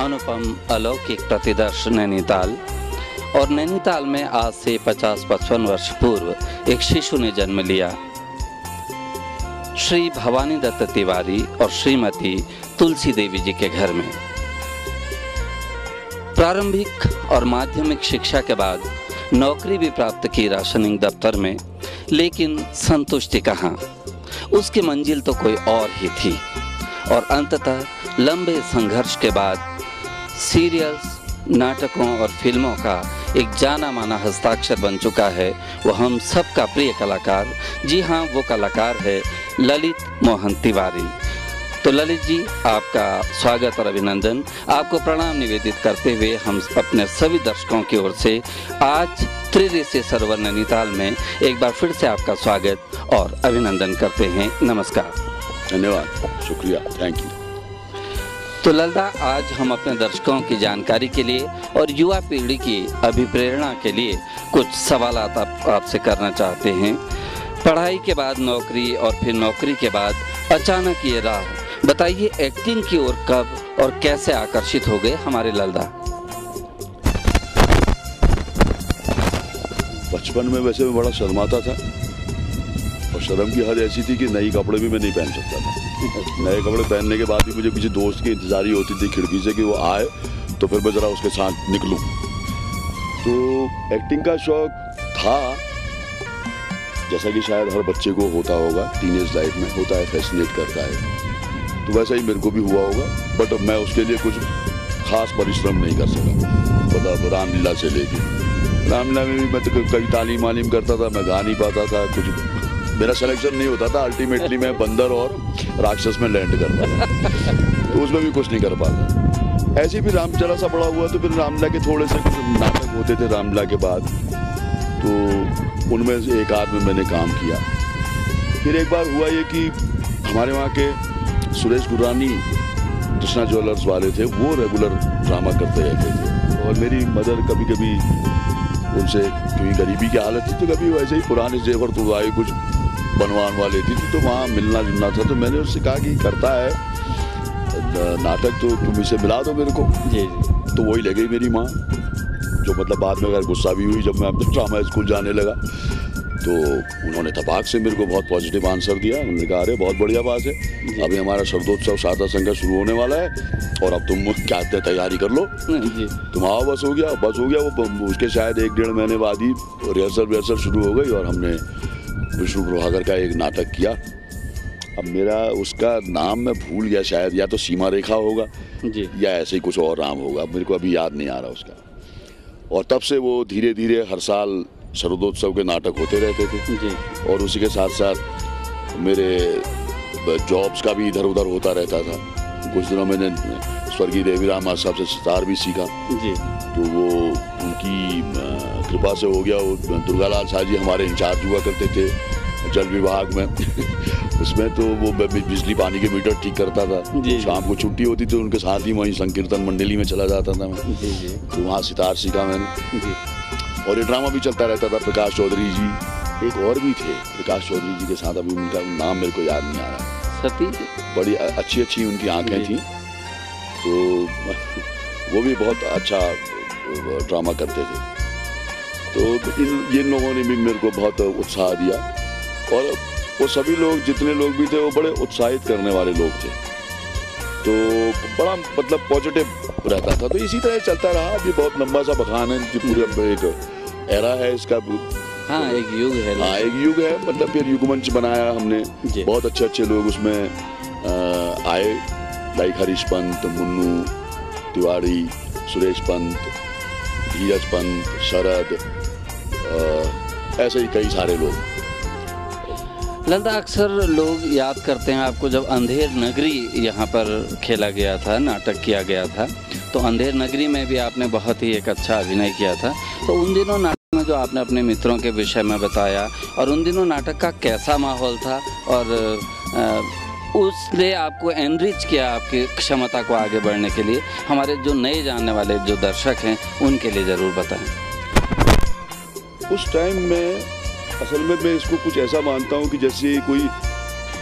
अनुपम अलौकिक प्रतिदर्श नैनीताल। और नैनीताल में आज से 50-55 वर्ष पूर्व एक शिशु ने जन्म लिया। श्री भवानी दत्त तिवारी और श्रीमती तुलसी देवी जी के घर में। प्रारंभिक और माध्यमिक शिक्षा के बाद नौकरी भी प्राप्त की राशनिंग दफ्तर में, लेकिन संतुष्टि कहाँ, उसकी मंजिल तो कोई और ही थी। और अंततः लंबे संघर्ष के बाद सीरियल्स, नाटकों और फिल्मों का एक जाना माना हस्ताक्षर बन चुका है वो हम सबका प्रिय कलाकार। जी हाँ, वो कलाकार है ललित मोहन तिवारी। तो ललित जी, आपका स्वागत और अभिनंदन। आपको प्रणाम निवेदित करते हुए हम अपने सभी दर्शकों की ओर से आज त्रिदेशीय सरोवर नैनीताल में एक बार फिर से आपका स्वागत और अभिनंदन करते हैं। नमस्कार। धन्यवाद, शुक्रिया, थैंक यू। तो ललिता, आज हम अपने दर्शकों की जानकारी के लिए और युवा पीढ़ी की अभिप्रेरणा के लिए कुछ सवाल आपसे करना चाहते हैं। पढ़ाई के बाद नौकरी और फिर नौकरी के बाद अचानक ये राह, बताइए एक्टिंग की ओर कब और कैसे आकर्षित हो गए हमारे ललिता? बचपन में वैसे मैं बड़ा शर्माता था और शर्म की हद ऐसी थी कि नए कपड़े भी मैं नहीं पहन सकता था। नए कपड़े पहनने के बाद भी मुझे किसी दोस्त की इंतजारी होती थी खिड़की से कि वो आए तो फिर मैं ज़रा उसके साथ निकलूं। तो एक्टिंग का शौक था, जैसा कि शायद हर बच्चे को होता होगा, टीनेज लाइफ में होता है, फैसिनेट करता है। तो वैसा ही मेरे को भी हुआ होगा, बट मैं उसके लिए कुछ खास परिश्रम नहीं कर सका। मतलब रामलीला से लेके रामलीला में भी मैं तो कई तालीम वालीम करता था, मैं गा नहीं पाता था, कुछ मेरा सिलेक्शन नहीं होता था। अल्टीमेटली मैं बंदर और राक्षस में लैंड करता था, तो उसमें भी कुछ नहीं कर पाता। ऐसे भी रामचला सा बड़ा हुआ, तो फिर रामलीला के थोड़े से कुछ नाटक होते थे रामलीला के बाद, तो उनमें से एक आध में मैंने काम किया। फिर एक बार हुआ ये कि हमारे वहाँ के सुरेश गुरानी कृष्णा ज्वेलर्स वाले थे, वो रेगुलर ड्रामा करते रहते थे। और मेरी मदर कभी कभी उनसे, क्योंकि गरीबी की हालत थी, तो कभी वैसे ही पुराने जेवर तो आए कुछ बनवान वाले थी, तो वहाँ मिलना जुलना था। तो मैंने उससे कहा कि करता है नाटक, तो तुम इसे मिला दो मेरे को। जी। तो वही ले गई मेरी माँ, जो मतलब बाद में अगर गुस्सा भी हुई जब मैं ड्रामा स्कूल जाने लगा। तो उन्होंने तपाक से मेरे को बहुत पॉजिटिव आंसर दिया। उन्होंने कहा अरे बहुत बढ़िया बात है, अभी हमारा शरदोत्सव शारदा संघर्ष शुरू होने वाला है और अब तुम क्या तैयारी कर लो, तुम आओ, बस हो गया। वो उसके शायद 1-1.5 महीने बाद ही रिहर्सल शुरू हो गई और हमने विष्णु प्रभाकर का एक नाटक किया। अब मेरा उसका नाम मैं भूल गया, शायद या तो सीमा रेखा होगा जी, या ऐसे ही कुछ और नाम होगा, मेरे को अभी याद नहीं आ रहा उसका। और तब से वो धीरे धीरे हर साल शरदोत्सव के नाटक होते रहते थे जी। और उसी के साथ साथ मेरे जॉब्स का भी इधर उधर होता रहता था। कुछ दिनों मैंने स्वर्गीय देवीराम साहब से सितार भी सीखा जी। तो वो उनकी कृपा से हो गया। वो दुर्गालाल शाह जी हमारे इंचार्ज हुआ करते थे जल विभाग में उसमें तो वो बिजली पानी के मीटर ठीक करता था। शाम को छुट्टी होती थी, उनके साथ ही वहीं संकीर्तन मंडली में चला जाता था मैं। जी। तो वहाँ सितार सीखा मैंने जी। और ये ड्रामा भी चलता रहता था। प्रकाश चौधरी जी, एक और भी थे प्रकाश चौधरी जी के साथ, अभी उनका नाम मेरे को याद नहीं आ रहा। सती, बड़ी अच्छी उनकी आंखें थी, तो वो भी बहुत अच्छा ड्रामा करते थे। तो इन लोगों ने भी मेरे को बहुत उत्साह दिया और वो सभी लोग, जितने लोग भी थे, वो बड़े उत्साहित करने वाले लोग थे। तो बड़ा मतलब पॉजिटिव रहता था। तो इसी तरह चलता रहा। अभी बहुत लंबा सा बखान है, पूरे एक एरा है इसका। हाँ, एक युग है। हाँ, एक युग है। मतलब फिर युगमंच बनाया हमने, बहुत अच्छे लोग उसमें आए, लाइक हरीश पंत, मुन्नू तिवारी, सुरेश पंत, धीरज पंत, शरद, ऐसे ही कई सारे लोग। ललिता, अक्सर लोग याद करते हैं आपको जब अंधेर नगरी यहाँ पर खेला गया था, नाटक किया गया था, तो अंधेर नगरी में भी आपने बहुत ही एक अच्छा अभिनय किया था। तो उन दिनों नाटक में जो आपने अपने मित्रों के विषय में बताया, और उन दिनों नाटक का कैसा माहौल था और उसने आपको एनरिच किया आपकी क्षमता को आगे बढ़ने के लिए, हमारे जो नए जानने वाले जो दर्शक हैं उनके लिए ज़रूर बताएं। उस टाइम में असल में मैं इसको कुछ ऐसा मानता हूँ कि जैसे कोई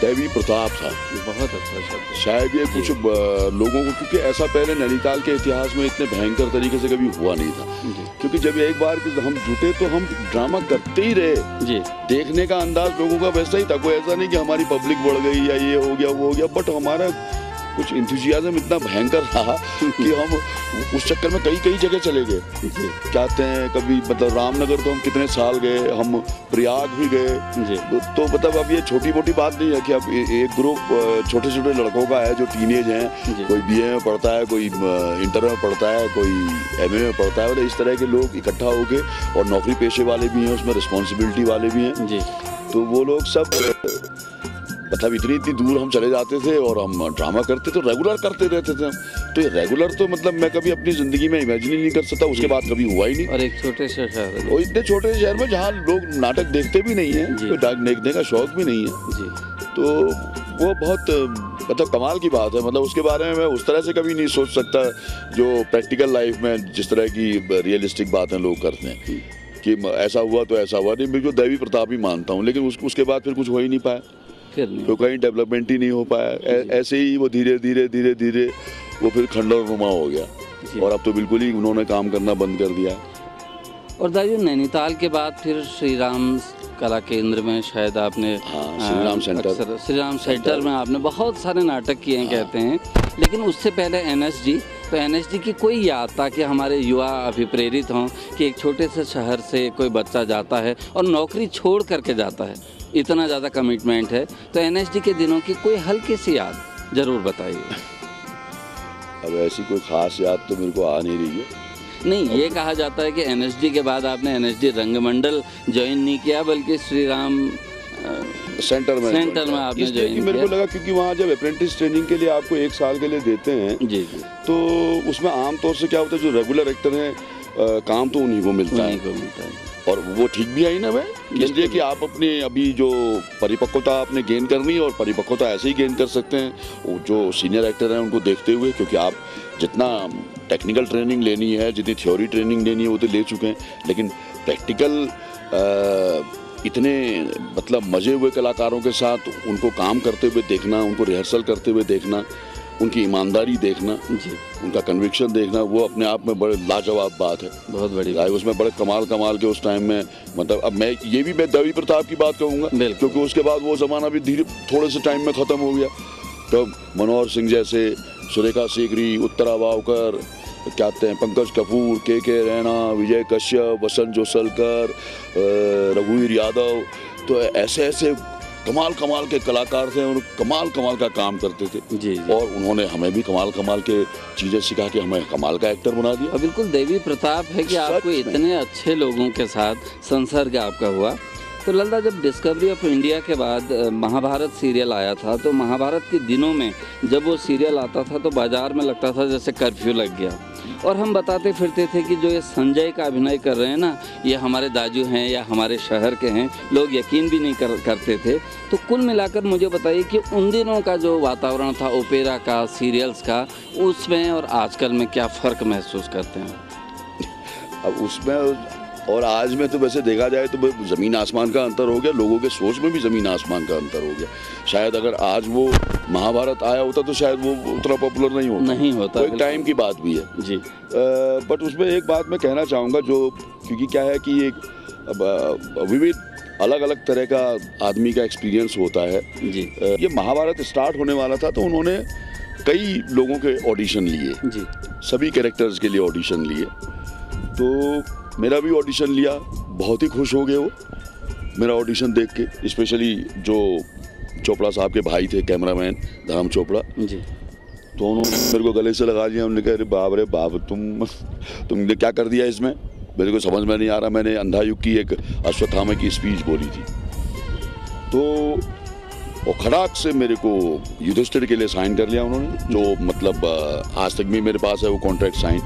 दैवी प्रताप था। बहुत अच्छा शब्द। शायद ये कुछ लोगों को, क्योंकि ऐसा पहले नैनीताल के इतिहास में इतने भयंकर तरीके से कभी हुआ नहीं था। क्योंकि जब एक बार हम जुटे तो हम ड्रामा करते ही रहे जी। देखने का अंदाज लोगों का वैसा ही था, कोई ऐसा नहीं कि हमारी पब्लिक बढ़ गई या ये हो गया वो हो गया, बट हमारा कुछ इंथुजियाज्म इतना भयंकर रहा कि हम उस चक्कर में कई जगह चले गए। कहते हैं कभी मतलब रामनगर तो हम कितने साल गए, हम प्रयाग भी गए। तो मतलब अब ये छोटी मोटी बात नहीं है कि अब एक ग्रुप छोटे छोटे लड़कों का है जो टीनेज हैं, कोई बीए में पढ़ता है, कोई इंटर में पढ़ता है, कोई एमए में पढ़ता है, मतलब इस तरह के लोग इकट्ठा होके, और नौकरी पेशे वाले भी हैं, उसमें रिस्पॉन्सिबिलिटी वाले भी हैं। तो वो लोग सब मतलब इतनी दूर हम चले जाते थे और हम ड्रामा करते तो रेगुलर करते रहते थे हम। तो ये रेगुलर तो मतलब मैं कभी अपनी जिंदगी में इमेजिन ही नहीं कर सकता, उसके बाद कभी हुआ ही नहीं। और एक छोटे से शहर, और इतने छोटे शहर में जहाँ लोग नाटक देखते भी नहीं है, कोई देखने का शौक भी नहीं है, तो वो बहुत मतलब कमाल की बात है। मतलब उसके बारे में मैं उस तरह से कभी नहीं सोच सकता जो प्रैक्टिकल लाइफ में जिस तरह की रियलिस्टिक बातें लोग करते हैं कि ऐसा हुआ तो ऐसा हुआ। नहीं, बिल्कुल दैवी प्रताप ही मानता हूँ, लेकिन उसके बाद फिर कुछ हो ही नहीं पाया, तो कहीं डेवलपमेंट ही नहीं हो पाया। ऐसे ही वो धीरे धीरे वो फिर खंडर नुमा हो गया, और अब तो बिल्कुल ही उन्होंने काम करना बंद कर दिया। और दादी नैनीताल के बाद फिर श्री राम कला केंद्र में शायद आपने, श्री राम सेंटर में आपने बहुत सारे नाटक किए हैं कहते हैं, लेकिन उससे पहले एनएसडी, तो एनएसडी की कोई याद, ताकि हमारे युवा अभिप्रेरित हों कि एक छोटे से शहर से कोई बच्चा जाता है और नौकरी छोड़ करके जाता है, इतना ज़्यादा कमिटमेंट है, तो एनएसडी के दिनों की कोई हल्की सी याद जरूर बताइए। अब ऐसी कोई खास याद तो मेरे को आ नहीं रही है। नहीं, ये कहा जाता है कि एनएसडी के बाद आपने एनएसडी रंगमंडल ज्वाइन नहीं किया, बल्कि श्री राम सेंटर में आपने ज्वाइन किया। मेरे को लगा क्योंकि वहाँ जब अप्रेंटिस ट्रेनिंग के लिए आपको 1 साल के लिए देते हैं जी, तो उसमें आमतौर से क्या होता है, जो रेगुलर एक्टर हैं काम तो उन्हीं को मिलता है। और वो ठीक भी आई ना मैं, इसलिए कि आप अपने अभी जो परिपक्वता आपने गेन करनी है, और परिपक्वता ऐसे ही गेन कर सकते हैं वो जो सीनियर एक्टर हैं उनको देखते हुए, क्योंकि आप जितना टेक्निकल ट्रेनिंग लेनी है, जितनी थ्योरी ट्रेनिंग लेनी है वो तो ले चुके हैं, लेकिन प्रैक्टिकल इतने मतलब मजे हुए कलाकारों के साथ उनको काम करते हुए देखना, उनको रिहर्सल करते हुए देखना, उनकी ईमानदारी देखना जी, उनका कन्विक्शन देखना, वो अपने आप में बड़े लाजवाब बात है, बहुत बड़ी। उसमें बड़े कमाल के उस टाइम में, मतलब अब मैं दैवी प्रताप की बात कहूँगा, क्योंकि उसके बाद वो ज़माना भी धीरे थोड़े से टाइम में ख़त्म हो गया। तो मनोहर सिंह जैसे, सुरेखा सीकरी, उत्तरा वावकर, क्या कहते हैं, पंकज कपूर, के रैना, विजय कश्यप, वसंत जोसलकर, रघुवीर यादव, तो ऐसे कमाल के कलाकार थे और कमाल का काम करते थे जी। और उन्होंने हमें भी कमाल के चीज़ें सिखा के हमें कमाल का एक्टर बना दिया। बिल्कुल दैवी प्रताप है कि आपको इतने अच्छे लोगों के साथ संसर्ग आपका हुआ। तो लल्ला, जब डिस्कवरी ऑफ इंडिया के बाद महाभारत सीरियल आया था, तो महाभारत के दिनों में जब वो सीरियल आता था तो बाजार में लगता था जैसे कर्फ्यू लग गया, और हम बताते फिरते थे कि जो ये संजय का अभिनय कर रहे हैं ना, ये हमारे दाजू हैं या हमारे शहर के हैं, लोग यकीन भी नहीं करते थे। तो कुल मिलाकर मुझे बताइए कि उन दिनों का जो वातावरण था ओपेरा का, सीरियल्स का, उसमें और आजकल में क्या फ़र्क महसूस करते हैं? अब उसमें और आज में तो वैसे देखा जाए तो ज़मीन आसमान का अंतर हो गया, लोगों के सोच में भी ज़मीन आसमान का अंतर हो गया। शायद अगर आज वो महाभारत आया होता तो शायद वो उतना पॉपुलर नहीं होता। तो एक टाइम की बात भी है जी। बट उसमें एक बात मैं कहना चाहूँगा, जो क्योंकि क्या है कि एक विविध अलग तरह का आदमी का एक्सपीरियंस होता है जी। ये महाभारत स्टार्ट होने वाला था तो उन्होंने कई लोगों के ऑडिशन लिए जी, सभी कैरेक्टर्स के लिए ऑडिशन लिए। तो मेरा भी ऑडिशन लिया, बहुत ही खुश हो गए वो मेरा ऑडिशन देख के, स्पेशली जो चोपड़ा साहब के भाई थे, कैमरामैन धर्म चोपड़ा जी। तो उन्होंने मेरे को गले से लगा लिया, उन्होंने कहा, अरे बाप तुमने क्या कर दिया इसमें, मेरे को समझ में नहीं आ रहा। मैंने अंधा युग की एक अश्वत्थामा की स्पीच बोली थी, तो वो खड़ाक से मेरे को युधिष्ठिर के लिए साइन कर लिया उन्होंने, जो मतलब आज तक भी मेरे पास है वो कॉन्ट्रैक्ट साइन।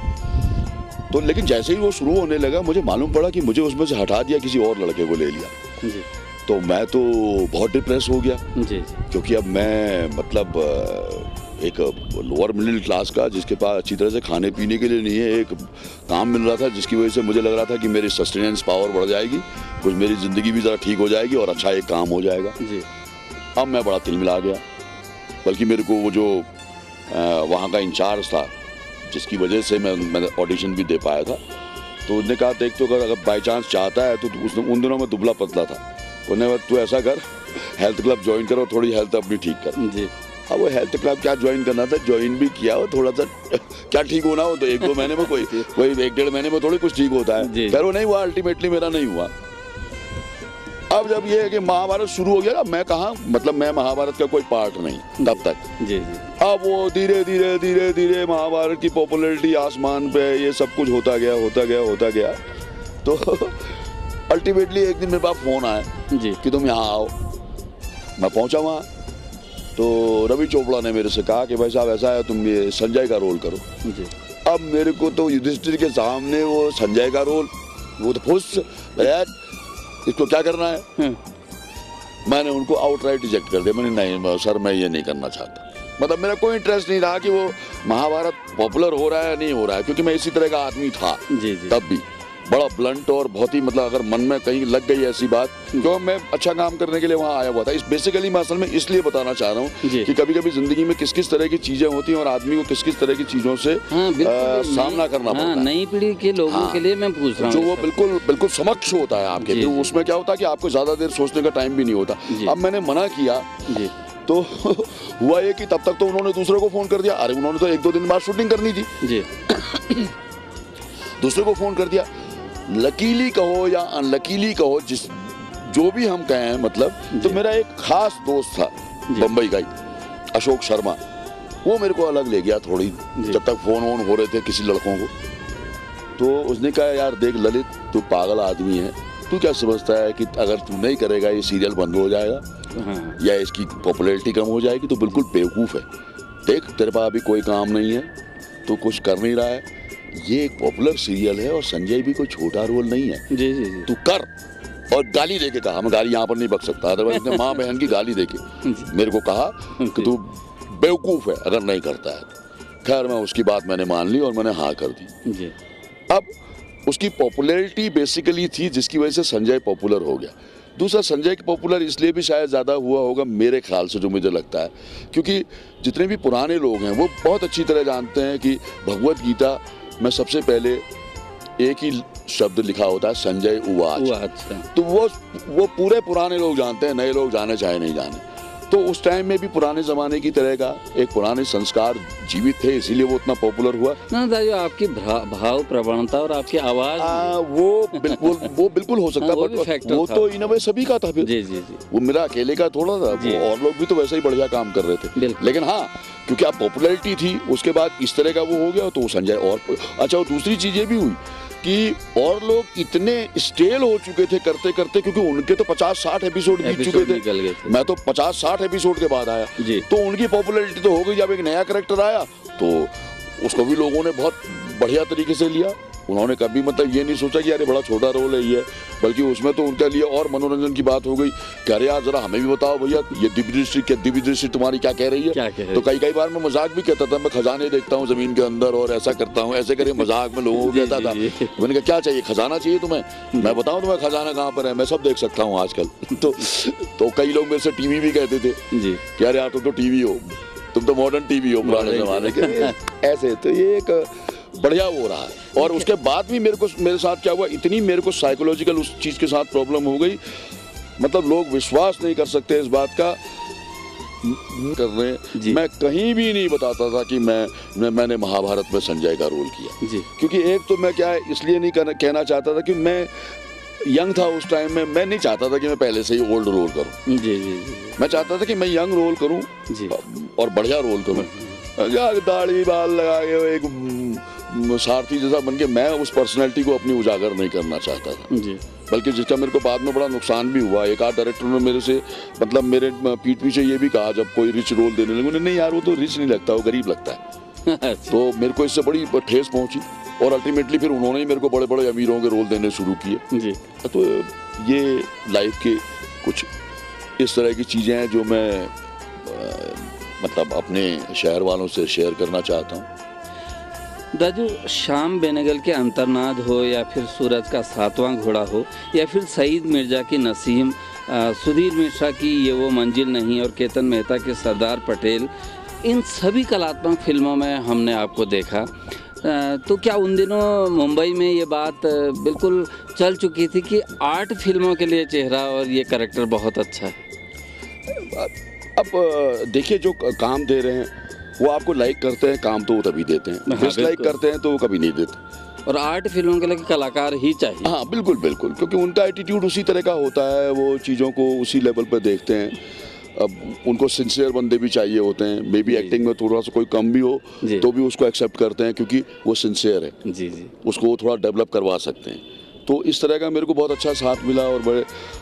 तो लेकिन जैसे ही वो शुरू होने लगा मुझे मालूम पड़ा कि मुझे उसमें से हटा दिया, किसी और लड़के को ले लिया जी। तो मैं तो बहुत डिप्रेस हो गया जी, क्योंकि अब मैं मतलब एक लोअर मिडिल क्लास का, जिसके पास अच्छी तरह से खाने पीने के लिए नहीं है, एक काम मिल रहा था जिसकी वजह से मुझे लग रहा था कि मेरी सस्टेनेंस पावर बढ़ जाएगी, कुछ मेरी ज़िंदगी भी ज़रा ठीक हो जाएगी और अच्छा एक काम हो जाएगा जी। अब मैं बड़ा तिलमिला गया। बल्कि मेरे को वो जो वहाँ का इंचार्ज था, जिसकी वजह से मैंने ऑडिशन भी दे पाया था, तो उसने कहा देख तो अगर बाई चांस चाहता है तो उसने, उन दिनों में दुबला पतला था, उन्होंने तू ऐसा कर हेल्थ क्लब ज्वाइन करो, थोड़ी हेल्थ अपनी ठीक कर। जी। अब वो हेल्थ क्लब क्या ज्वाइन करना था, ज्वाइन भी किया, और थोड़ा सा क्या ठीक होना हो तो 1-2 महीने में कोई 1-1.5 महीने में थोड़ी कुछ ठीक होता है। खैर वो नहीं हुआ, अल्टीमेटली मेरा नहीं हुआ। अब जब ये है कि महाभारत शुरू हो गया, मैं कहा मतलब मैं महाभारत का कोई पार्ट नहीं तब तक। जी। अब वो धीरे धीरे महाभारत की पॉपुलैरिटी आसमान पे, ये सब कुछ होता गया। तो अल्टीमेटली एक दिन मेरे पास फोन आया जी कि तुम यहाँ आओ। मैं पहुंचा वहाँ, तो रवि चोपड़ा ने मेरे से कहा कि भाई साहब ऐसा है, तुम ये संजय का रोल करो जी। अब मेरे को तो युधिष्ठिर के सामने वो संजय का रोल, वो तो फुस यार, इसको क्या करना है। मैंने उनको आउटराइट रिजेक्ट कर दिया। मैंने नहीं सर, मैं ये नहीं करना चाहता। मतलब मेरा कोई इंटरेस्ट नहीं रहा कि वो महाभारत पॉपुलर हो रहा है नहीं हो रहा है, क्योंकि मैं इसी तरह का आदमी था जी। तब भी बड़ा ब्लंट और बहुत ही मतलब अगर मन में कहीं लग गई ऐसी बात, क्योंकि मैं अच्छा काम करने के लिए वहाँ आया हुआ था। इस बेसिकली मैं असल में इसलिए बताना चाह रहा हूँ कि कभी कभी जिंदगी में किस किस तरह की चीजें होती हैं और आदमी को किस किस तरह की चीजों से सामना करना पड़ता है। नई पीढ़ी के लोगों के लिए मैं पूछ रहा हूँ, जो वो बिल्कुल समक्ष होता है आपके, फिर उसमें क्या होता है कि आपको ज्यादा देर सोचने का टाइम भी नहीं होता। अब मैंने मना किया तो हुआ ये कि तब तक तो उन्होंने दूसरे को फोन कर दिया। अरे उन्होंने तो 1-2 दिन बाद शूटिंग करनी थी जी। दूसरे को फोन कर दिया। लकीली कहो या अनलकीली कहो, जो भी हम कहें, मतलब तो मेरा एक खास दोस्त था बम्बई का ही, अशोक शर्मा, वो मेरे को अलग ले गया थोड़ी, जब तक फोन वोन हो रहे थे किसी लड़कों को। तो उसने कहा यार देख ललित, तू पागल आदमी है, तू क्या समझता है कि अगर तू नहीं करेगा ये सीरियल बंद हो जाएगा या इसकी पॉपुलैरिटी कम हो जाएगी। तो बिल्कुल बेवकूफ है। देख तेरे पास अभी कोई काम नहीं है, तू कुछ कर नहीं रहा है, ये एक पॉपुलर सीरियल है और संजय भी कोई छोटा रोल नहीं है जी। तू कर। और गाली देके कहा, मैं गाली यहाँ पर नहीं बक सकता, अदरवाइज उसने माँ बहन की गाली देके मेरे को कहा कि तू बेवकूफ है अगर नहीं करता है। खैर मैं उसकी बात मैंने मान ली और मैंने हाँ कर दी जी। अब उसकी पॉपुलैरिटी बेसिकली थी जिसकी वजह से संजय पॉपुलर हो गया। दूसरा, संजय की पॉपुलर इसलिए भी शायद ज़्यादा हुआ होगा मेरे ख्याल से, जो मुझे लगता है, क्योंकि जितने भी पुराने लोग हैं वो बहुत अच्छी तरह जानते हैं कि भगवत गीता में सबसे पहले एक ही शब्द लिखा होता है, संजय उवाच। तो वो पूरे पुराने लोग जानते हैं, नए लोग जाने चाहे नहीं जाने। तो उस टाइम में भी पुराने जमाने की तरह का एक पुराने संस्कार जीवित थे, इसीलिए वो उतना पॉपुलर हुआ ना। दाजू आपकी भाव प्रवणता और आपकी आवाज वो बिल्कुल हो सकता है, वो तो इन वे सभी का था फिर जी। वो मेरा अकेले का थोड़ा था, और लोग भी तो वैसे ही बढ़िया काम कर रहे थे। लेकिन हाँ, क्योंकि अब पॉपुलैरिटी थी, उसके बाद इस तरह का वो हो गया, तो संजय और अच्छा। और दूसरी चीज ये भी हुई कि और लोग इतने स्टेल हो चुके थे करते करते, क्योंकि उनके तो 50-60 एपिसोड बीत चुके थे। मैं तो 50-60 एपिसोड के बाद आया तो उनकी पॉपुलैरिटी तो हो गई। जब एक नया कैरेक्टर आया तो उसको भी लोगों ने बहुत बढ़िया तरीके से लिया। उन्होंने कभी मतलब ये नहीं सोचा कि यार बड़ा छोटा रोल है ये, बल्कि उसमें तो उनके लिए और मनोरंजन की बात हो गई कि अरे यार जरा हमें भी बताओ भैया, ये दिव्य दृष्टि तुम्हारी क्या कह रही है। तो कई बार मैं मजाक भी कहता था, मैं खजाने देखता हूँ जमीन के अंदर और ऐसा करता हूँ, ऐसे करे मजाक में लोगों को कहता था। मैंने कहा क्या चाहिए, खजाना चाहिए तुम्हें, मैं बताऊँ तुम्हें खजाना कहाँ पर है, मैं सब देख सकता हूँ आजकल। तो कई लोग मेरे से टीवी भी कहते थे कि यार यार तुम तो टीवी हो, तुम तो मॉडर्न टीवी हो पुराने जमाने के ऐसे। तो ये एक बढ़िया हो रहा है। और उसके बाद भी मेरे साथ क्या हुआ, इतनी मेरे को साइकोलॉजिकल उस चीज के साथ प्रॉब्लम हो गई, मतलब लोग विश्वास नहीं कर सकते इस बात का कर रहे। मैं कहीं भी नहीं बताता था कि मैंने महाभारत में संजय का रोल किया जी। क्योंकि एक तो मैं क्या है इसलिए नहीं कहना चाहता था कि मैं यंग था उस टाइम में, मैं नहीं चाहता था कि मैं पहले से ही ओल्ड रोल करूं जी। मैं चाहता था कि मैं यंग रोल करूं और बढ़िया रोल करूं, दाढ़ी बाल लगा के एक सारथी जैसा बन के मैं उस पर्सनैलिटी को अपनी उजागर नहीं करना चाहता था जी। बल्कि जिसका मेरे को बाद में बड़ा नुकसान भी हुआ। एक आध डायरेक्टर ने मेरे से मतलब मेरे पीठ पीछे ये भी कहा जब कोई रिच रोल देने लगे, नहीं यार वो तो रिच नहीं लगता, वो गरीब लगता है। तो मेरे को इससे बड़ी ठेस पहुंची और अल्टीमेटली फिर उन्होंने ही मेरे को बड़े बड़े अमीरों के रोल देने शुरू किए जी। तो ये लाइफ के कुछ इस तरह की चीज़ें हैं जो मैं मतलब अपने शहर वालों से शेयर करना चाहता हूँ। दाजू, श्याम बेनेगल के अंतर्नाद हो या फिर सूरज का 7वां घोड़ा हो या फिर सईद मिर्जा की नसीम सुधीर मिश्रा की ये वो मंजिल नहीं और केतन मेहता के सरदार पटेल, इन सभी कलात्मक फिल्मों में हमने आपको देखा। तो क्या उन दिनों मुंबई में ये बात बिल्कुल चल चुकी थी कि 8 फिल्मों के लिए चेहरा और ये कैरेक्टर बहुत अच्छा है? अब देखिए, जो काम दे रहे हैं वो आपको लाइक करते हैं, काम तो वो तभी देते हैं, डिसलाइक करते हैं तो वो कभी नहीं देते। और 8 फिल्मों के लिए कलाकार ही चाहिए। हाँ बिल्कुल बिल्कुल, क्योंकि उनका एटीट्यूड उसी तरह का होता है, वो चीज़ों को उसी लेवल पर देखते हैं। अब उनको सिंसियर बंदे भी चाहिए होते हैं, मे बी एक्टिंग में थोड़ा सा कोई कम भी हो तो भी उसको एक्सेप्ट करते हैं, क्योंकि वो सिंसियर है। जी जी, उसको वो थोड़ा डेवलप करवा सकते हैं। तो इस तरह का मेरे को बहुत अच्छा साथ मिला और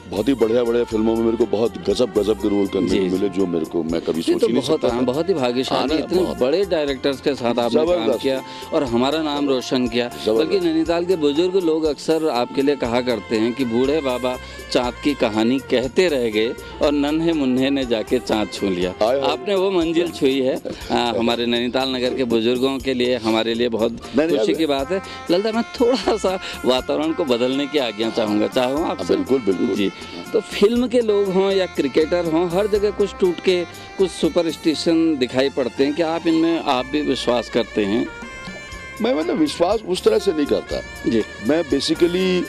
बहुत ही बढ़िया फिल्मों में मेरे को बहुत गजब के रोल करने को मिले, जो मेरे को मैं कभी सोच ही नहीं सकता था। बहुत ही भाग्यशाली, इतने बड़े डायरेक्टर्स के साथ आपने काम किया और हमारा नाम रोशन किया। बल्कि नैनीताल के बुजुर्ग लोग अक्सर आपके लिए कहा करते हैं कि बूढ़े बाबा चाँद की कहानी कहते रह गए और नन्हे मुन्ने ने जाके चाँद छू लिया। आपने वो मंजिल छुई है। हमारे नैनीताल नगर के बुजुर्गों के लिए, हमारे लिए बहुत खुशी की बात है। ललिता, मैं थोड़ा सा वातावरण को बदलने की आज्ञा चाहूँगा आपसे। बिल्कुल जी। तो फिल्म के लोग हों या क्रिकेटर हों, हर जगह कुछ टूट के कुछ सुपरस्टिशन दिखाई पड़ते हैं कि आप इनमें आप भी विश्वास करते हैं? मैं मतलब विश्वास उस तरह से नहीं करता जी। मैं बेसिकली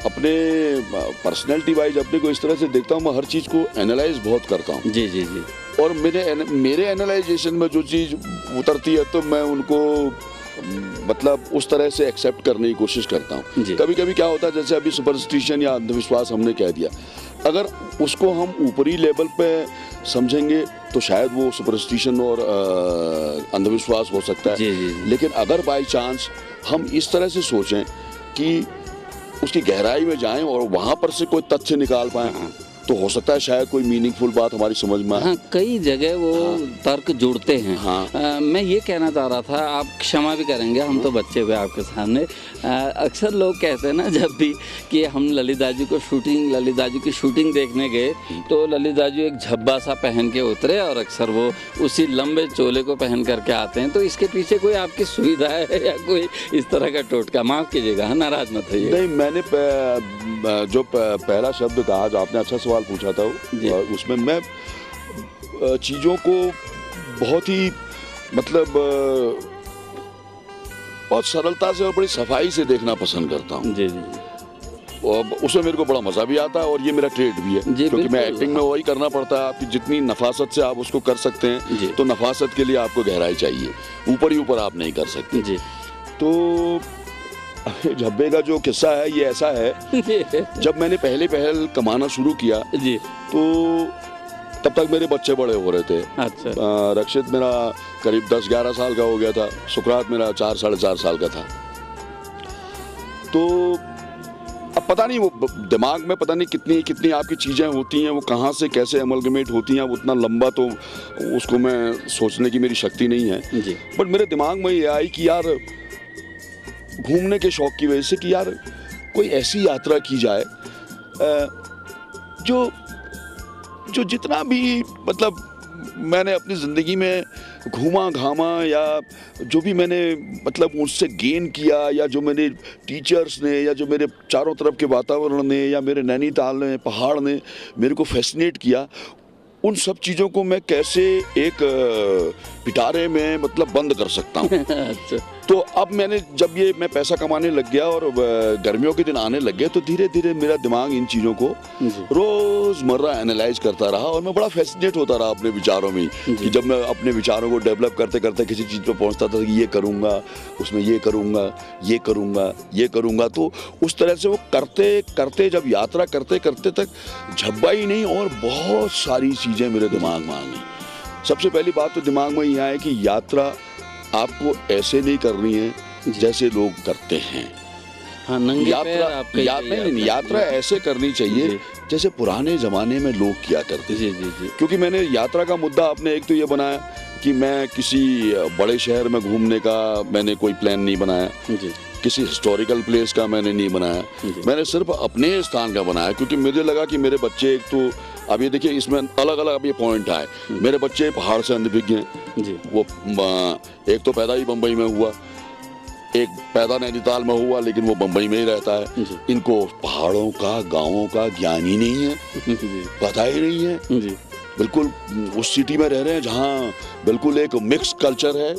अपने पर्सनैलिटी वाइज अपने को इस तरह से देखता हूँ, मैं हर चीज़ को एनालाइज बहुत करता हूँ। जी जी जी। और मेरे एनालाइजेशन में जो चीज़ उतरती है तो मैं उनको मतलब उस तरह से एक्सेप्ट करने की कोशिश करता हूँ। कभी कभी क्या होता है, जैसे अभी सुपरस्टिशन या अंधविश्वास हमने कह दिया, अगर उसको हम ऊपरी लेवल पे समझेंगे तो शायद वो सुपरस्टिशन और अंधविश्वास हो सकता है। लेकिन अगर बाय चांस हम इस तरह से सोचें कि उसकी गहराई में जाएं और वहाँ पर से कोई तथ्य निकाल पाएं, तो हो सकता है शायद कोई मीनिंगफुल बात हमारी समझ में आए। हाँ, कई जगह वो तर्क जुड़ते हैं। हाँ। मैं ये कहना चाह रहा था, आप क्षमा भी करेंगे, हम तो बच्चे हुए आपके सामने। अक्सर लोग कहते हैं ना जब भी कि हम ललित दाजू की शूटिंग देखने गए तो ललित दाजू एक झब्बा सा पहन के उतरे और अक्सर वो उसी लंबे चोले को पहन करके आते हैं। तो इसके पीछे कोई आपकी सुविधा है या कोई इस तरह का टोटका? माफ़ कीजिएगा, नाराज मत होइए। नहीं, मैंने जो पहला शब्द कहा, जो आपने अच्छा सवाल पूछा था, उसमें मैं चीज़ों को बहुत ही मतलब बहुत सरलता से और बड़ी सफाई से देखना पसंद करता हूँ। जी जी। और उसमें मेरे को बड़ा मज़ा भी आता है और ये मेरा ट्रेड भी है, क्योंकि मैं एक्टिंग में वही करना पड़ता है। आपकी जितनी नफासत से आप उसको कर सकते हैं, तो नफासत के लिए आपको गहराई चाहिए, ऊपर ही ऊपर आप नहीं कर सकते जी। तो झब्बे का जो किस्सा है ये ऐसा है, जब मैंने पहल कमाना शुरू किया जी, तो तब तक मेरे बच्चे बड़े हो रहे थे। अच्छा। रक्षित मेरा करीब 10-11 साल का हो गया था, सुकरात मेरा 4-4.5 साल का था। तो अब पता नहीं वो दिमाग में पता नहीं कितनी आपकी चीज़ें होती हैं, वो कहाँ से कैसे अमलगमेट होती हैं, उतना लंबा तो उसको मैं सोचने की मेरी शक्ति नहीं है। बट मेरे दिमाग में ये आई कि यार घूमने के शौक की वजह से कि यार कोई ऐसी यात्रा की जाए जो जितना भी मतलब मैंने अपनी ज़िंदगी में घूमा घामा या जो भी मैंने मतलब उससे गेन किया, या जो मेरे टीचर्स ने या जो मेरे चारों तरफ के वातावरण ने या मेरे नैनीताल ने, पहाड़ ने मेरे को फैसिनेट किया, उन सब चीज़ों को मैं कैसे एक पिटारे में मतलब बंद कर सकता हूँ। अच्छा। तो अब जब मैं पैसा कमाने लग गया और गर्मियों के दिन आने लग गए, तो धीरे धीरे मेरा दिमाग इन चीज़ों को रोज़मर्रा एनालाइज करता रहा और मैं बड़ा फैसिनेट होता रहा अपने विचारों में, कि जब मैं अपने विचारों को डेवलप करते करते किसी चीज़ पर पहुंचता था कि ये करूँगा, उसमें ये करूँगा, ये करूँगा, ये करूँगा, तो उस तरह से वो करते करते जब यात्रा करते करते तक झब्बा ही नहीं और बहुत सारी चीज़ें मेरे दिमाग में आ गई। सबसे पहली बात तो दिमाग में यह है कि यात्रा आपको ऐसे नहीं करनी है जैसे लोग करते हैं। हाँ, यात्रा ऐसे करनी चाहिए जैसे पुराने ज़माने में लोग किया करते थे। जी। क्योंकि मैंने यात्रा का मुद्दा अपने एक तो ये बनाया कि मैं किसी बड़े शहर में घूमने का मैंने कोई प्लान नहीं बनाया जी। किसी हिस्टोरिकल प्लेस का मैंने नहीं बनाया, मैंने सिर्फ अपने स्थान का बनाया, क्योंकि मुझे लगा कि मेरे बच्चे एक तो अब ये देखिए इसमें अलग अलग अब ये पॉइंट आए। मेरे बच्चे पहाड़ से अनभिज्ञ हैं, वो एक तो पैदा ही बम्बई में हुआ, एक पैदा नैनीताल में हुआ लेकिन वो बम्बई में ही रहता है। जी। इनको पहाड़ों का, गाँवों का ज्ञान ही नहीं है, पता ही नहीं है। जी। बिल्कुल उस सिटी में रह रहे हैं जहाँ बिल्कुल एक मिक्स कल्चर है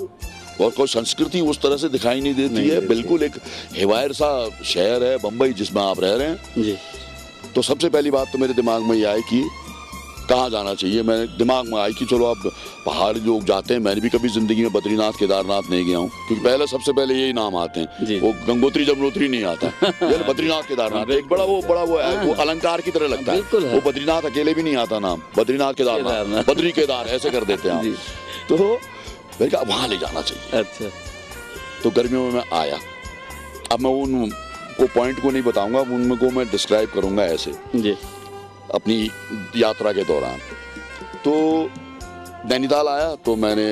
और कोई संस्कृति उस तरह से दिखाई नहीं देती है। बिल्कुल एक हिवायर सा शहर है बम्बई जिसमें आप रह रहे हैं। जी। तो सबसे पहली बात तो मेरे दिमाग में ये आई कि कहाँ जाना चाहिए। मैंने दिमाग में आई कि चलो अब पहाड़ी लोग जाते हैं। मैंने भी कभी जिंदगी में बद्रीनाथ केदारनाथ नहीं गया हूँ, क्योंकि पहले सबसे पहले यही नाम आते हैं। वो गंगोत्री जमुनोत्री नहीं आता है। बद्रीनाथ केदारनाथ एक बड़ा वो अलंकार की तरह लगता है। वो बद्रीनाथ अकेले भी नहीं आता नाम, बद्रीनाथ केदारनाथ, बद्री केदार ऐसे कर देते हैं। तो मैंने कहा वहाँ ले जाना चाहिए। अच्छा। तो गर्मियों में मैं आया। अब मैं उन को पॉइंट को नहीं बताऊंगा, उनको मैं डिस्क्राइब करूंगा ऐसे जी। अपनी यात्रा के दौरान। तो नैनीताल आया तो मैंने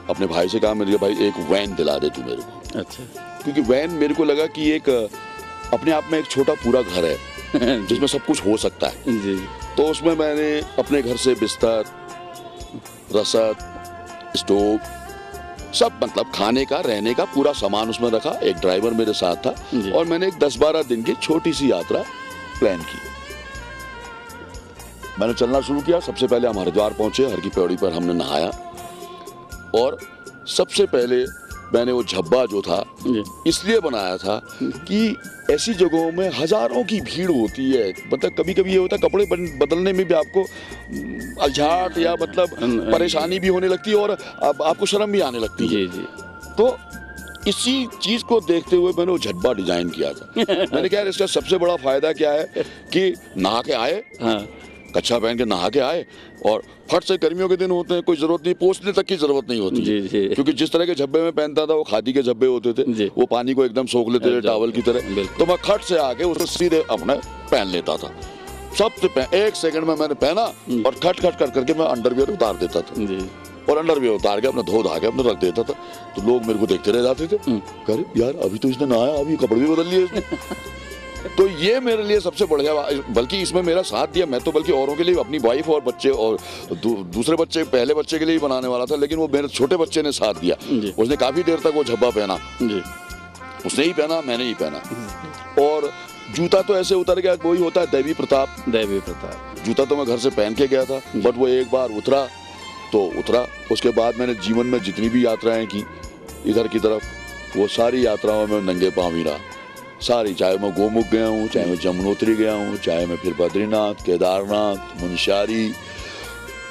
अपने भाई से कहा, मेरे भाई एक वैन दिला दे तू मेरे को। अच्छा। क्योंकि वैन मेरे को लगा कि एक अपने आप में एक छोटा पूरा घर है जिसमें सब कुछ हो सकता है। जी। तो उसमें मैंने अपने घर से बिस्तर, रसद, स्टोव, सब मतलब खाने का, रहने का पूरा सामान उसमें रखा। एक ड्राइवर मेरे साथ था और मैंने एक 10-12 दिन की छोटी सी यात्रा प्लान की। मैंने चलना शुरू किया। सबसे पहले हम हरिद्वार पहुंचे। हर की पौड़ी पर हमने नहाया और सबसे पहले मैंने वो झब्बा जो था इसलिए बनाया था कि ऐसी जगहों में हजारों की भीड़ होती है। मतलब कभी कभी ये होता है कपड़े बदलने में भी आपको अलझाट या मतलब परेशानी भी होने लगती है और आपको शर्म भी आने लगती है। जी। तो इसी चीज को देखते हुए मैंने वो झब्बा डिजाइन किया था। मैंने कहा इसका सबसे बड़ा फायदा क्या है कि नहा के आए, कच्छा पहन के नहा के आए और फट से गर्मियों के दिन होते हैं, कोई जरूरत नहीं, पोंछने तक की जरूरत नहीं होती। जी। क्योंकि जिस तरह के झब्बे में पहनता था वो खादी के झब्बे होते थे, वो पानी को एकदम सोख लेते थे टॉवल की तरह। तो मैं खट से आके उसको सीधे अपने पहन लेता था। सबसे 1 सेकंड में मैंने पहना और खट खट कर करके मैं अंडरवियर उतार देता था और अंडरवियर उतार के अपने धो धा के अपने रख देता था। तो लोग मेरे को देखते रह जाते थे, अरे यार अभी तो इसने नहाया, अभी कपड़े भी बदल लिए इसने। तो ये मेरे लिए सबसे बढ़िया, बल्कि इसमें मेरा साथ दिया। मैं तो बल्कि औरों के लिए, अपनी वाइफ और बच्चे और दूसरे बच्चे, पहले बच्चे के लिए ही बनाने वाला था, लेकिन वो मेरे छोटे बच्चे ने साथ दिया। उसने काफी देर तक वो झब्बा पहना। उसने ही पहना, मैंने ही पहना। और जूता तो ऐसे उतर गया, वही होता है दैवी प्रताप। जूता तो मैं घर से पहन के गया था, बट वो एक बार उतरा तो उतरा। उसके बाद मैंने जीवन में जितनी भी यात्राएं की इधर की तरफ, वो सारी यात्राओं में नंगे पाँव ही रहा। सारी, चाहे मैं गोमुख गया हूँ, चाहे मैं जमुनोत्री गया हूँ, चाहे मैं फिर बद्रीनाथ, केदारनाथ, मुनस्यारी,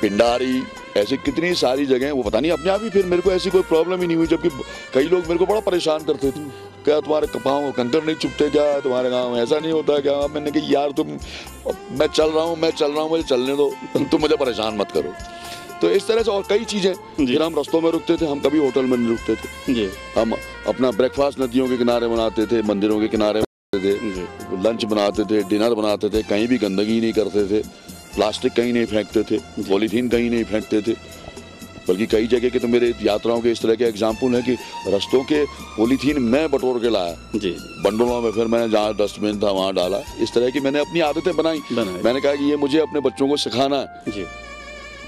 पिंडारी, ऐसे कितनी सारी जगह। वो पता नहीं अपने आप ही फिर मेरे को ऐसी कोई प्रॉब्लम ही नहीं हुई। जबकि कई लोग मेरे को बड़ा परेशान करते थे, क्या तुम्हारे पाँव कंकर नहीं चुभते क्या, तुम्हारे गाँव ऐसा नहीं होता क्या। मैंने कहा यार मैं चल रहा हूँ, मुझे चलने दो, तुम मुझे परेशान मत करो। तो इस तरह से और कई चीजें। फिर हम रस्तों में रुकते थे, हम कभी होटल में नहीं रुकते थे। हम अपना ब्रेकफास्ट नदियों के किनारे बनाते थे, मंदिरों के किनारे बनाते थे, लंच बनाते थे, डिनर बनाते थे। कहीं भी गंदगी नहीं करते थे, प्लास्टिक कहीं नहीं फेंकते थे, पॉलीथीन कहीं नहीं फेंकते थे। बल्कि कई जगह के तो मेरे यात्राओं के इस तरह के एग्जाम्पल है कि रस्तों के पॉलीथीन मैं बटोर के लाया बंडलों में, फिर मैंने जहाँ डस्टबिन था वहाँ डाला। इस तरह की मैंने अपनी आदतें बनाई। मैंने कहा कि ये मुझे अपने बच्चों को सिखाना है।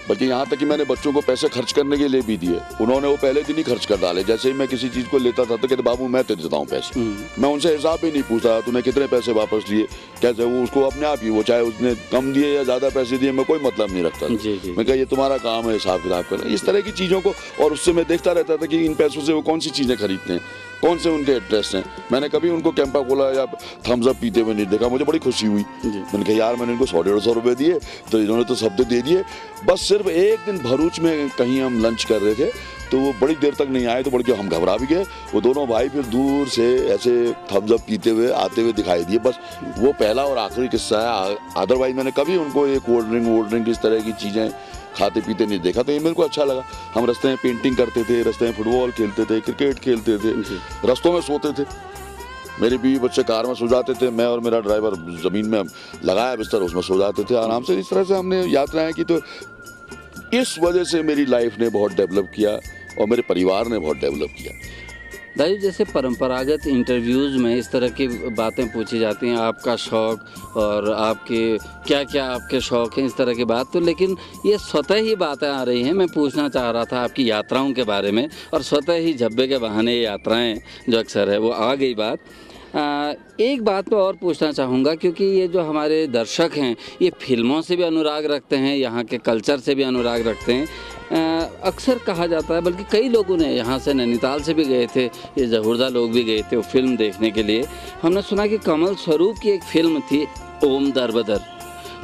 बल्कि यहाँ तक कि मैंने बच्चों को पैसे खर्च करने के लिए भी दिए। उन्होंने वो पहले दिन ही खर्च कर डाले। जैसे ही मैं किसी चीज को लेता था तो कहते बाबू मैं दे देता हूँ पैसे। मैं उनसे हिसाब भी नहीं पूछता तूने कितने पैसे वापस लिए कैसे। वो उसको अपने आप ही, वो चाहे उसने कम दिए या ज्यादा पैसे दिए, मैं कोई मतलब नहीं रखता। मैं कहा ये तुम्हारा काम है हिसाब किताब करना, इस तरह की चीजों को। और उससे मैं देखता रहता था कि इन पैसों से वो कौन सी चीजें खरीदते हैं, कौन से उनके इंटरेस्ट हैं। मैंने कभी उनको कैंपा कोला या थम्स अप पीते हुए नहीं देखा। मुझे बड़ी खुशी हुई। मैंने कहा यार मैंने इनको 100-150 रुपए दिए तो इन्होंने तो सब दे दिए। बस सिर्फ एक दिन भरूच में कहीं हम लंच कर रहे थे तो वो बड़ी देर तक नहीं आए, तो बड़ी के हम घबरा भी गए। वो दोनों भाई फिर दूर से ऐसे थम्स अप पीते हुए आते हुए दिखाई दिए। बस वो पहला और आखिरी किस्सा है। अदरवाइज मैंने कभी उनको ये कोल्ड ड्रिंक इस तरह की चीजें खाते पीते नहीं देखा। तो ये मेरे को अच्छा लगा। हम रास्ते में पेंटिंग करते थे, रास्ते में फुटबॉल खेलते थे, क्रिकेट खेलते थे, रास्तों में सोते थे। मेरे बीवी बच्चे कार में सो जाते थे, मैं और मेरा ड्राइवर जमीन में लगाया बिस्तर, उसमें सो जाते थे आराम से। इस तरह से हमने यात्राएं की। तो इस वजह से मेरी लाइफ ने बहुत डेवलप किया और मेरे परिवार ने बहुत डेवलप किया। दादी, जैसे परंपरागत इंटरव्यूज़ में इस तरह की बातें पूछी जाती हैं, आपका शौक़ और आपके क्या क्या आपके शौक़ हैं, इस तरह की बात, तो लेकिन ये स्वतः ही बातें आ रही हैं। मैं पूछना चाह रहा था आपकी यात्राओं के बारे में, और स्वतः ही झब्बे के बहाने यात्राएं जो अक्सर है वो आ गई बात। एक बात मैं और पूछना चाहूँगा, क्योंकि ये जो हमारे दर्शक हैं ये फिल्मों से भी अनुराग रखते हैं, यहाँ के कल्चर से भी अनुराग रखते हैं। अक्सर कहा जाता है, बल्कि कई लोगों ने यहाँ से नैनीताल से भी गए थे, ये जहुर्दा लोग भी गए थे वो फिल्म देखने के लिए। हमने सुना कि कमल स्वरूप की एक फिल्म थी ओम दरबदर,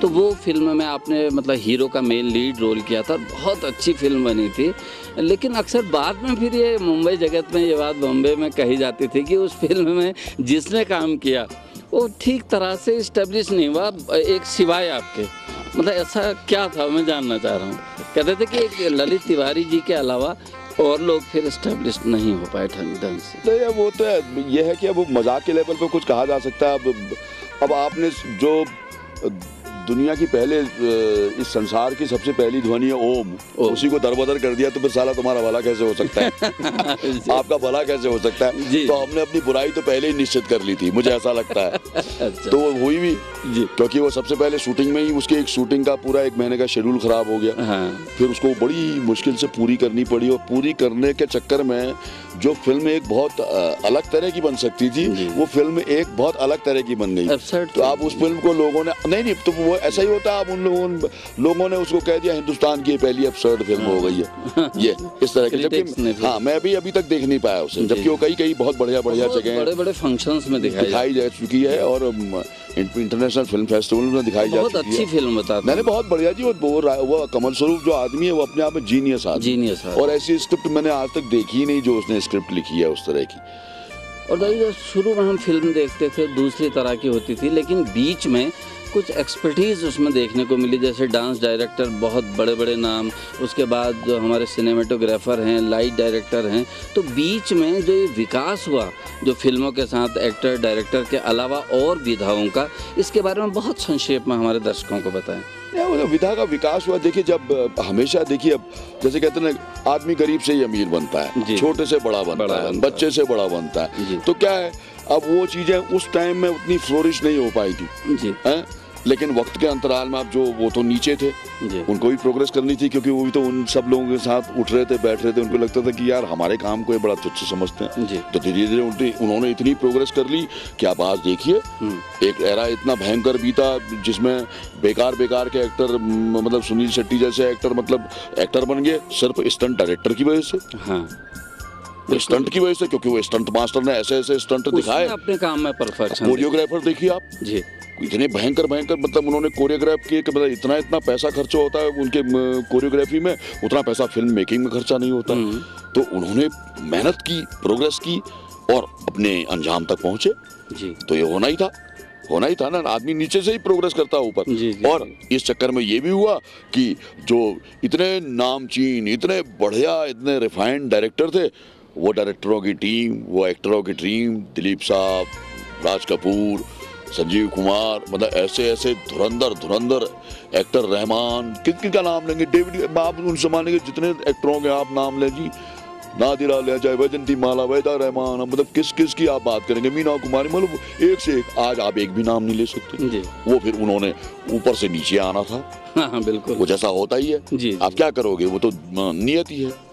तो वो फिल्म में आपने मतलब हीरो का मेन लीड रोल किया था, बहुत अच्छी फिल्म बनी थी। लेकिन अक्सर बाद में फिर ये मुंबई जगत में ये बात बॉम्बे में कही जाती थी कि उस फिल्म में जिसने काम किया वो ठीक तरह से इस्टेब्लिश नहीं हुआ, एक सिवाय आपके। मतलब ऐसा क्या था, मैं जानना चाह रहा हूँ। कहते थे कि एक ललित तिवारी जी के अलावा और लोग फिर इस्टेब्लिश नहीं हो पाए ढंग से। नहीं, वो तो ये है कि अब मजाक के लेवल पे कुछ कहा जा सकता है। अब आपने जो दुनिया की पहले इस संसार की सबसे पहली ध्वनि है ओम, उसी को दरबदर कर दिया, तो फिर साला तुम्हारा भला कैसे हो सकता है? आपका भला कैसे हो सकता है? तो हमने अपनी बुराई तो पहले ही निश्चित कर ली थी, मुझे ऐसा लगता है। अच्छा। तो वो हुई भी जी, क्योंकि वो सबसे पहले शूटिंग में ही उसकी एक शूटिंग का पूरा 1 महीने का शेड्यूल खराब हो गया। हाँ। फिर उसको बड़ी मुश्किल से पूरी करनी पड़ी, और पूरी करने के चक्कर में जो फिल्म एक बहुत अलग तरह की बन सकती थी, वो फिल्म एक बहुत अलग तरह की बन गई। तो आप उस फिल्म को लोगों ने नहीं, तो वो ऐसा ही होता है। आप उन लोगों ने उसको कह दिया हिंदुस्तान की पहली अपसर्ड फिल्म हो गई है ये, इस तरह की। जबकि हाँ, मैं भी अभी तक देख नहीं पाया उसे, जबकि वो कई बहुत बढ़िया जगह बड़े फंक्शंस में दिखाई जा चुकी है, और इंटरनेशनल फिल्म फेस्टिवल में दिखाई जा चुकी है। बहुत अच्छी फिल्म बताते हैं। मैंने बहुत बढ़िया जी, वो कमल स्वरूप जो आदमी है वो अपने आप में जीनियस है, और ऐसी स्क्रिप्ट मैंने आज तक देखी ही नहीं जो उसने स्क्रिप्ट लिखी है उस तरह की। और दादी, शुरू में हम फिल्म देखते थे दूसरी तरह की होती थी, लेकिन बीच में कुछ एक्सपर्टीज़ उसमें देखने को मिली, जैसे डांस डायरेक्टर बहुत बड़े बड़े नाम, उसके बाद जो हमारे सिनेमेटोग्राफर हैं, लाइट डायरेक्टर हैं। तो बीच में जो ये विकास हुआ जो फिल्मों के साथ एक्टर डायरेक्टर के अलावा और विधाओं का, इसके बारे में बहुत संक्षेप में हमारे दर्शकों को बताएं। वो विधा का विकास हुआ, देखिए जब हमेशा देखिए, अब जैसे कहते हैं ना, आदमी गरीब से ही अमीर बनता है, छोटे से बड़ा बनता है, बच्चे से बड़ा बनता है। तो क्या है, अब वो चीजें उस टाइम में उतनी फ्लोरिश नहीं हो पाई थी जी, है? लेकिन वक्त के अंतराल में आप जो वो तो नीचे थे, उनको भी प्रोग्रेस करनी थी, क्योंकि वो भी तो उन सब लोगों के साथ उठ रहे थे, बैठ रहे थे। उनको लगता था कि यार हमारे काम को ये बड़ा तुच्छ समझते हैं। तो धीरे धीरे उन्होंने इतनी प्रोग्रेस कर ली कि आप आज देखिए, एक एरा इतना भयंकर बीता जिसमें बेकार के एक्टर, मतलब सुनील शेट्टी जैसे एक्टर, मतलब एक्टर बन गए सिर्फ स्टंट डायरेक्टर की वजह से। हाँ, स्टंट की वजह से, क्योंकि वो स्टंट मास्टर ने ऐसे स्टंट दिखाए अपने काम में परफेक्शन। कोरियोग्राफर देखिए आप जी, इतने भयंकर मतलब उन्होंने कोरियोग्राफ किए कि मतलब इतना पैसा खर्चा होता है उनके कोरियोग्राफी में, उतना पैसा फिल्म मेकिंग में खर्चा नहीं होता। तो उन्होंने मेहनत की, प्रोग्रेस की, और अपने अंजाम तक पहुंचे जी। तो ये होना ही था ना, आदमी नीचे से ही प्रोग्रेस करता है ऊपर। और इस चक्कर में ये भी हुआ कि जो इतने नामचीन, इतने बढ़िया, इतने रिफाइंड डायरेक्टर थे, वो डायरेक्टरों की टीम, वो एक्टरों की टीम, दिलीप साहब, राज कपूर, संजीव कुमार, मतलब ऐसे धुरंधर एक्टर, रहमान, किन का नाम लेंगे, डेविड, आप उन जमाने के जितने एक्टरों के आप नाम लें जी, नादिरा ले जाए, वैजंती माला, वैदा रहमान, मतलब किस की आप बात करेंगे, मीना कुमारी, मतलब एक से एक। आज आप एक भी नाम नहीं ले सकते। वो फिर उन्होंने ऊपर से नीचे आना था। हाँ, बिल्कुल, वो जैसा होता ही है जी, आप क्या करोगे, वो तो नियत ही है।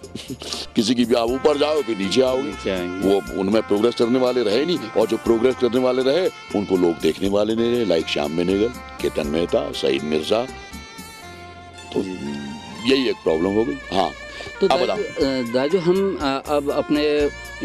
किसी की भी आप ऊपर जाओ फिर नीचे आओगे। वो उनमें प्रोग्रेस करने वाले रहे नहीं, और जो प्रोग्रेस करने वाले रहे उनको लोग देखने वाले नहीं रहे, लाइक श्याम बेनेगल, केतन मेहता, सईद मिर्जा। तो यही एक प्रॉब्लम हो गई। हाँ, तो दाजू, हम अब अपने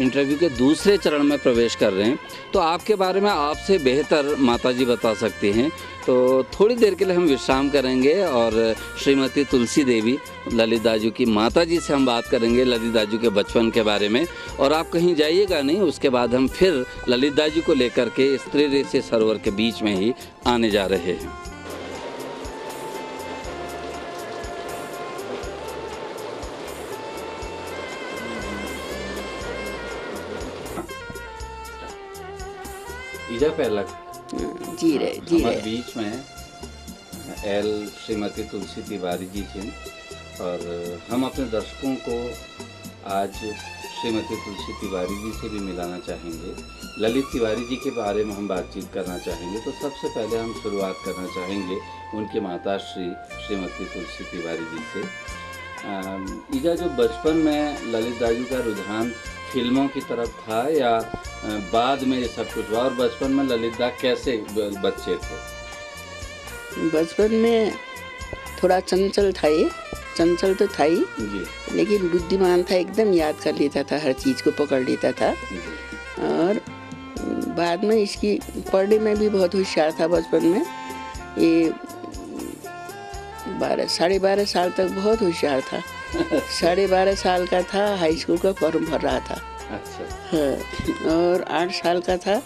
इंटरव्यू के दूसरे चरण में प्रवेश कर रहे हैं, तो आपके बारे में आपसे बेहतर माताजी बता सकती हैं। तो थोड़ी देर के लिए हम विश्राम करेंगे, और श्रीमती तुलसी देवी, ललित दाजू की माताजी से हम बात करेंगे ललित दाजू के बचपन के बारे में। और आप कहीं जाइएगा नहीं, उसके बाद हम फिर ललित दाजू को लेकर के स्त्री ऋषि सरोवर के बीच में ही आने जा रहे हैं। इजा पहलक जी रहे बीच में एल श्रीमती तुलसी तिवारी जी थी, और हम अपने दर्शकों को आज श्रीमती तुलसी तिवारी जी से भी मिलाना चाहेंगे। ललित तिवारी जी के बारे में हम बातचीत करना चाहेंगे। तो सबसे पहले हम शुरुआत करना चाहेंगे उनकी माता श्रीमती तुलसी तिवारी जी से। ईजा, जो बचपन में ललित दाजू का रुझान फिल्मों की तरफ था या बाद में ये सब कुछ हुआ, और बचपन में ललित दा कैसे बच्चे थे? बचपन में थोड़ा चंचल था, ये चंचल तो था ही जी, लेकिन बुद्धिमान था, एकदम याद कर लेता था, हर चीज़ को पकड़ लेता था। जी, और बाद में इसकी पढ़ने में भी बहुत होशियार था। बचपन में ये 12 12.5 साल तक बहुत होशियार था। 12.5 साल का था, हाई स्कूल का फॉर्म भर रहा था। अच्छा, हाँ, और 8 साल का था,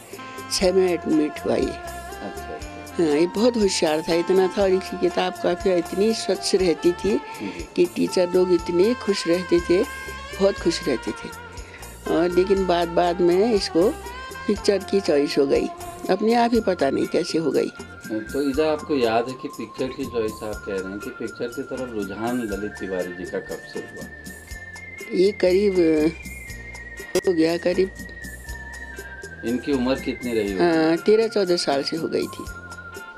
6 में एडमिट हुआ ये। अच्छा, हाँ, ये बहुत होशियार था, इतना था। और इसकी किताब काफ़ी इतनी स्वच्छ रहती थी कि टीचर लोग इतने खुश रहते थे, बहुत खुश रहते थे। और लेकिन बाद में इसको पिक्चर की चॉइस हो गई, अपने आप ही पता नहीं कैसे हो गई। तो ईजा, आपको याद है कि पिक्चर की चॉइस आप कह रहे हैं कि पिक्चर की तरफ रुझान ललित तिवारी जी का कब से हुआ? ये करीब हो गया, करीब इनकी उम्र कितनी रही होगी? 13-14 साल से हो गई थी।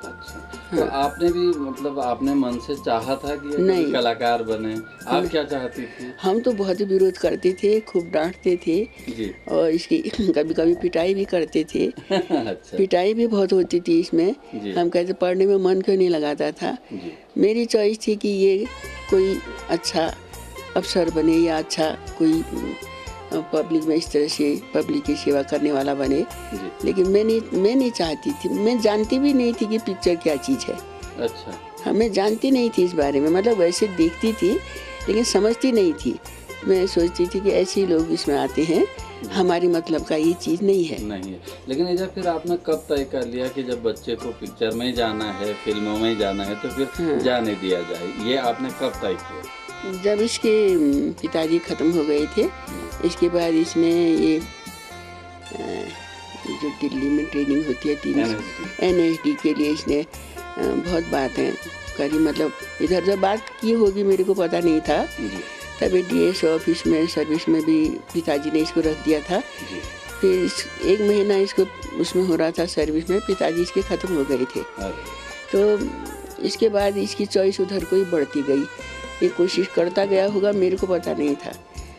अच्छा, तो आपने भी मतलब आपने मन से चाहा था कि ये नहीं। कलाकार बने? आप क्या चाहती थी? हम तो बहुत ही विरोध करते थे, खूब डांटते थे जी। और इसकी कभी कभी पिटाई भी करते थे। अच्छा, पिटाई भी बहुत होती थी इसमें। जी। हम कहते पढ़ने में मन क्यों नहीं लगाता था। जी, मेरी चॉइस थी कि ये कोई अच्छा अफसर बने या अच्छा कोई पब्लिक में इस तरह से पब्लिक की सेवा करने वाला बने। जी, लेकिन मैं नहीं चाहती थी, मैं जानती भी नहीं थी कि पिक्चर क्या चीज़ है। अच्छा, हमें जानती नहीं थी इस बारे में, मतलब वैसे देखती थी लेकिन समझती नहीं थी। मैं सोचती थी कि ऐसे ही लोग इसमें आते हैं, हमारी मतलब का ये चीज़ नहीं है। नहीं है। लेकिन ईजा, फिर आपने कब तय कर लिया कि जब बच्चे को पिक्चर में ही जाना है, फिल्मों में ही जाना है, तो फिर जाने दिया जाए? ये आपने कब तय किया? जब इसके पिताजी ख़त्म हो गए थे, इसके बाद इसने ये जो दिल्ली में ट्रेनिंग होती है 3 NSD के लिए इसने बहुत बातें करी। मतलब इधर जब बात की होगी मेरे को पता नहीं था। जी, तभी DS ऑफिस में सर्विस में भी पिताजी ने इसको रख दिया था। जी, फिर 1 महीना इसको उसमें हो रहा था सर्विस में, पिताजी इसके ख़त्म हो गए थे। अरे, तो इसके बाद इसकी चॉइस उधर को ही बढ़ती गई। ये कोशिश करता गया होगा, मेरे को पता नहीं था।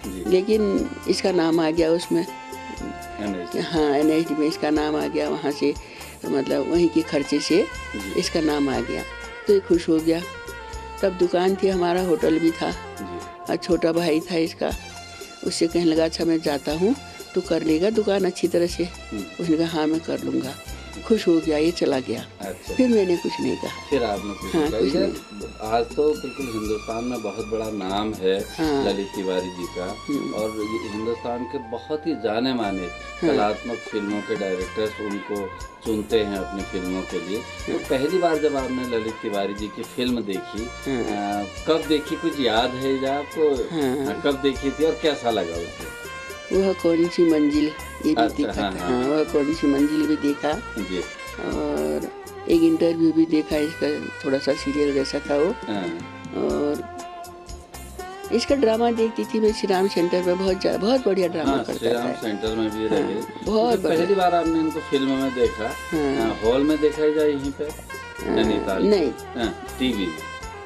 जी, लेकिन इसका नाम आ गया उसमें। NSD, हाँ, NSD में इसका नाम आ गया, वहाँ से मतलब वहीं के खर्चे से जी, इसका नाम आ गया। तो ये खुश हो गया। तब दुकान थी, हमारा होटल भी था जी, और छोटा भाई था इसका। उससे कहने लगा अच्छा मैं जाता हूँ, तो कर लेगा दुकान अच्छी तरह से? उसने कहा हाँ मैं कर लूँगा। खुश हो गया, ये चला गया। अच्छा, फिर मैंने कुछ नहीं कहा। फिर आपने कुछ हाँ, कहा? कुछ ईजा, आज तो बिल्कुल हिंदुस्तान में बहुत बड़ा नाम है हाँ। ललित तिवारी जी का, और ये हिंदुस्तान के बहुत ही जाने माने कलात्मक फिल्मों के डायरेक्टर्स उनको चुनते हैं अपनी फिल्मों के लिए। तो पहली बार जब आपने ललित तिवारी जी की फिल्म देखी, कब देखी, कुछ याद है ईजा आपको? कब देखी थी और कैसा लगा उसको? वह कौन सी मंजिल, ये भी अच्छा, देखा हाँ, था। हाँ। हाँ, वह कौन सी मंजिल भी देखा। जी, और एक इंटरव्यू भी देखा इसका, थोड़ा सा सीरियल जैसा था वो। हाँ, और इसका ड्रामा देखती थी मैं श्री राम सेंटर पे, बहुत बढ़िया ड्रामा हाँ, करता श्री राम था। सेंटर में भी रहे। बहुत तो पहली बार आपने इनको फिल्म में देखा? हॉल में देखा जाए यहीं पे? नैनीताल? नहीं, टीवी में?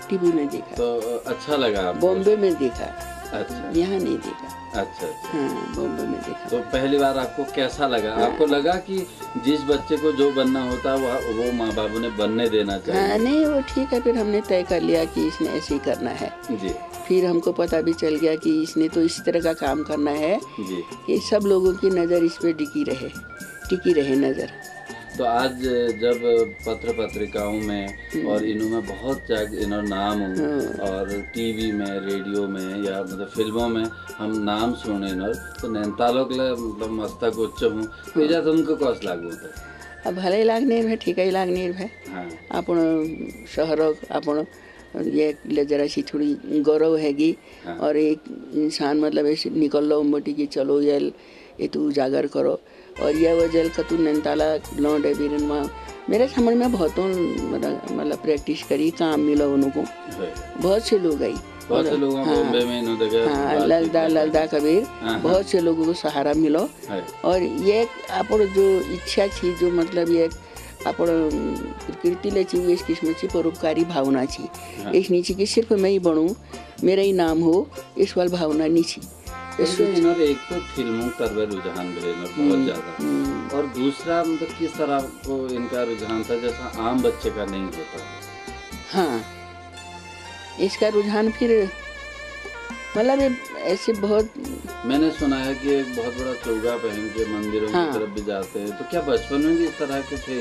टीवी में देखा। तो अच्छा लगा आपको? बॉम्बे में देखा, अच्छा, यहाँ नहीं देखा। अच्छा, हाँ, बॉम्बे में देखा। तो पहली बार आपको कैसा लगा? आपको लगा कि जिस बच्चे को जो बनना होता है वो माँ बाबू ने बनने देना चाहिए? हाँ, नहीं वो ठीक है। फिर हमने तय कर लिया कि इसने ऐसे ही करना है। जी, फिर हमको पता भी चल गया कि इसने तो इस तरह का काम करना है जी, कि सब लोगों की नज़र इस पे टिकी रहे नज़र। तो आज जब पत्र पत्रिकाओं में और इनमें बहुत इन्हों नाम हो, और टीवी में, रेडियो में या मतलब फिल्मों में हम नाम सुने न, तो नैनीतालों मतलब मस्तक उच्च हूँ तो तुमको कौस लागू होता? भले लागणीर है, ठीक लागणीर है। हाँ, आपण शहर आपण ये जरासी थोड़ी गौरव हैगी। हाँ। और एक इंसान मतलब ऐसे निकल लो मोटी कि चलो ये तू उजागर करो, और यह वजल कतु नैनताला लौंडे बीरन वहाँ मेरे समझ में बहुतों मतलब प्रैक्टिस करी, काम मिला उनको, बहुत से लोग आई, बहुत से लोगों को बॉम्बे में इन्होंने हाँ ललदा कबीर, बहुत से लोगों को सहारा मिलो। और ये अपन जो इच्छा थी, जो मतलब ये अपन प्रकृति ले चाहिए इस किस्म की परोपकारी भावना थी, इस नीचे की सिर्फ मैं ही बनूं, मेरा ही नाम हो, इस वाल भावना नहीं थी। एक तो फिल्मों तरफ रुझान बहुत ज्यादा, और दूसरा मतलब किस तरह को इनका रुझान था जैसा आम बच्चे का नहीं होता। हाँ, इसका रुझान फिर मतलब ऐसे बहुत मैंने सुना है कि एक बहुत बड़ा चौगा पहन के मंदिरों की तरफ भी जाते हैं, तो क्या बचपन में भी इस तरह के थे?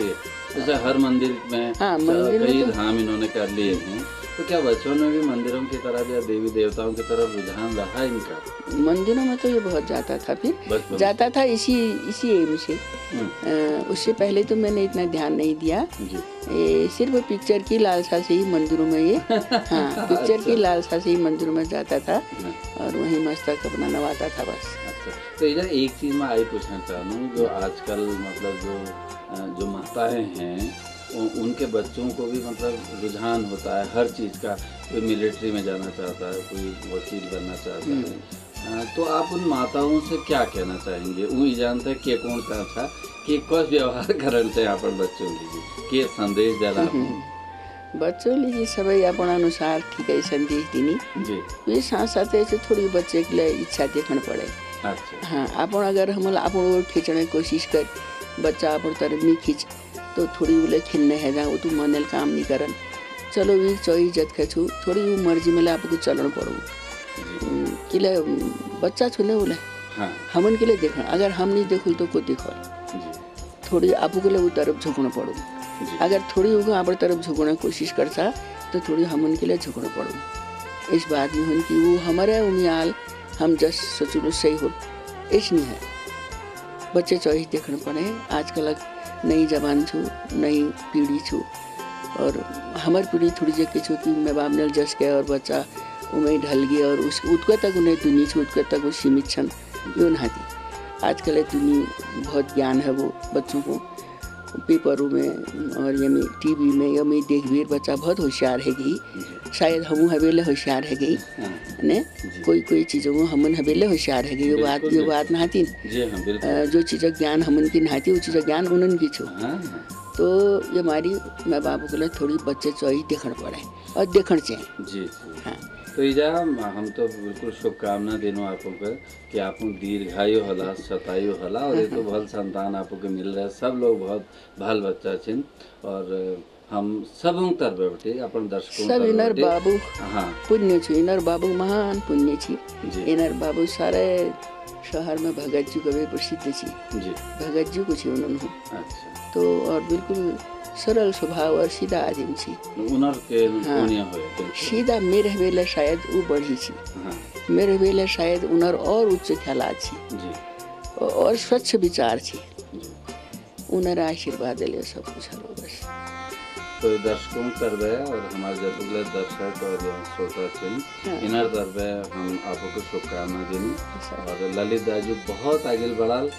जैसे हर मंदिर में कई धाम इन्होंने कर लिए हैं, तो क्या बचपन में भी मंदिरों की तरफ या देवी देवताओं की तरफ रुझान रहा इनका? मंदिरों में तो ये बहुत जाता था, फिर जाता था इसी एम से। उससे पहले तो मैंने इतना ध्यान नहीं दिया, सिर्फ पिक्चर की लालसा से ही मंदिरों में ये हाँ पिक्चर की लालसा से ही मंदिरों में जाता था और वहीं मस्तक अपना नवाता था बस। अच्छा, तो इधर एक चीज़ मैं आई पूछना चाहूँ, जो आजकल मतलब जो माताएं हैं उनके बच्चों को भी मतलब रुझान होता है हर चीज़ का, कोई मिलिट्री में जाना चाहता है, कोई वकील बनना चाहता है, तो आप उन माताओं से क्या कहना चाहेंगे? वो जानते हैं कि कौन सा था कि कौन व्यवहार करना चाहिए अपन बच्चों के संदेश दिला बच्चों लीजिए सब अपन अनुसार ठीक है संदेश दिनी जी, ये साथ साथ ऐसे थोड़ी बच्चे के लिए इच्छा देखना पड़े। अच्छा हाँ, अपन अगर हम अपन खींचने की कोशिश कर, बच्चा अपन तरफ नहीं खींच तो थोड़ी बोले खिलने है जहाँ वो तू मनल काम नहीं करन, चलो वीक चौई इज्जत खचू, थोड़ी वो मर्जी में आपको चलन पड़ू कि बच्चा छूने बोले हमन के लिए देखना, अगर हम नहीं देखो तो को देखो, थोड़ी आपको के लिए वो तरफ झुकना पड़ू, अगर थोड़ी होगा आप तरफ झुकने की कोशिश करता तो थोड़ी हमन के लिए झुकना पड़ू। इस बात में हन कि वो हमारे उमियाल हम जस सोचो सही हो, इस नहीं है बच्चे चॉइस देखना पड़े। आजकल नई जबान छू, नई पीढ़ी छू, और हमारी पीढ़ी थोड़ी जगह छू कि मैं बाप ने जस के और बच्चा उमें ढल गया और उस उत्के तक उन्हें दुनिया छू, उत्के तक वो सीमित छन यो नहाती। आजकल दुनिया बहुत ज्ञान है वो बच्चों को, पेपरों में और ये में टीवी में या में देख भी बच्चा बहुत होशियार है गई, शायद हम हवेले होशियार है गई ने कोई चीज़ों में हमन हवेले होशियार है गई, ये बात नहाती जो चीज़ ज्ञान हमन की नहाती वो चीज़ ज्ञान उन्हन की छो। तो ये हमारी माँ बाप के लिए थोड़ी बच्चे चॉइस देखना पड़े और देखना चाहिए जी। हाँ, तो इजा हम तो बिल्कुल शुभकामना देनो आपको कि आप दीर्घायु होला, शतायु होला, और ये तो भल संतान आपको मिल रहा है, सब लोग बहुत भल बच्चा छिन, और हम सब तरफ बैठे अपन दर्शकों सब इनर बाबू हाँ पुण्य छी, इनर बाबू महान पुण्य छी, इनर बाबू सारे शहर में भगत जी कभी प्रसिद्ध छी जी, भगत जी कुछ उन्होंने। अच्छा, तो और बिल्कुल सरल स्वभाव और सीधा आदमी छी, उनर के हाँ, सीधा मेरे वेले शायद वो बढ़ी छी, मेरे वेले शायद उनर और उच्च ख्यालात छी और स्वच्छ विचार छी, उनर आशीर्वाद ले सब कुछ हो बस। तो दर्शकों तरवे और हमारे जतुगले दर्शक और श्रोता छिन इनर तरवे हम आपको शुभकामना देनी, और ललित दाजू बहुत आगे बढ़ाल,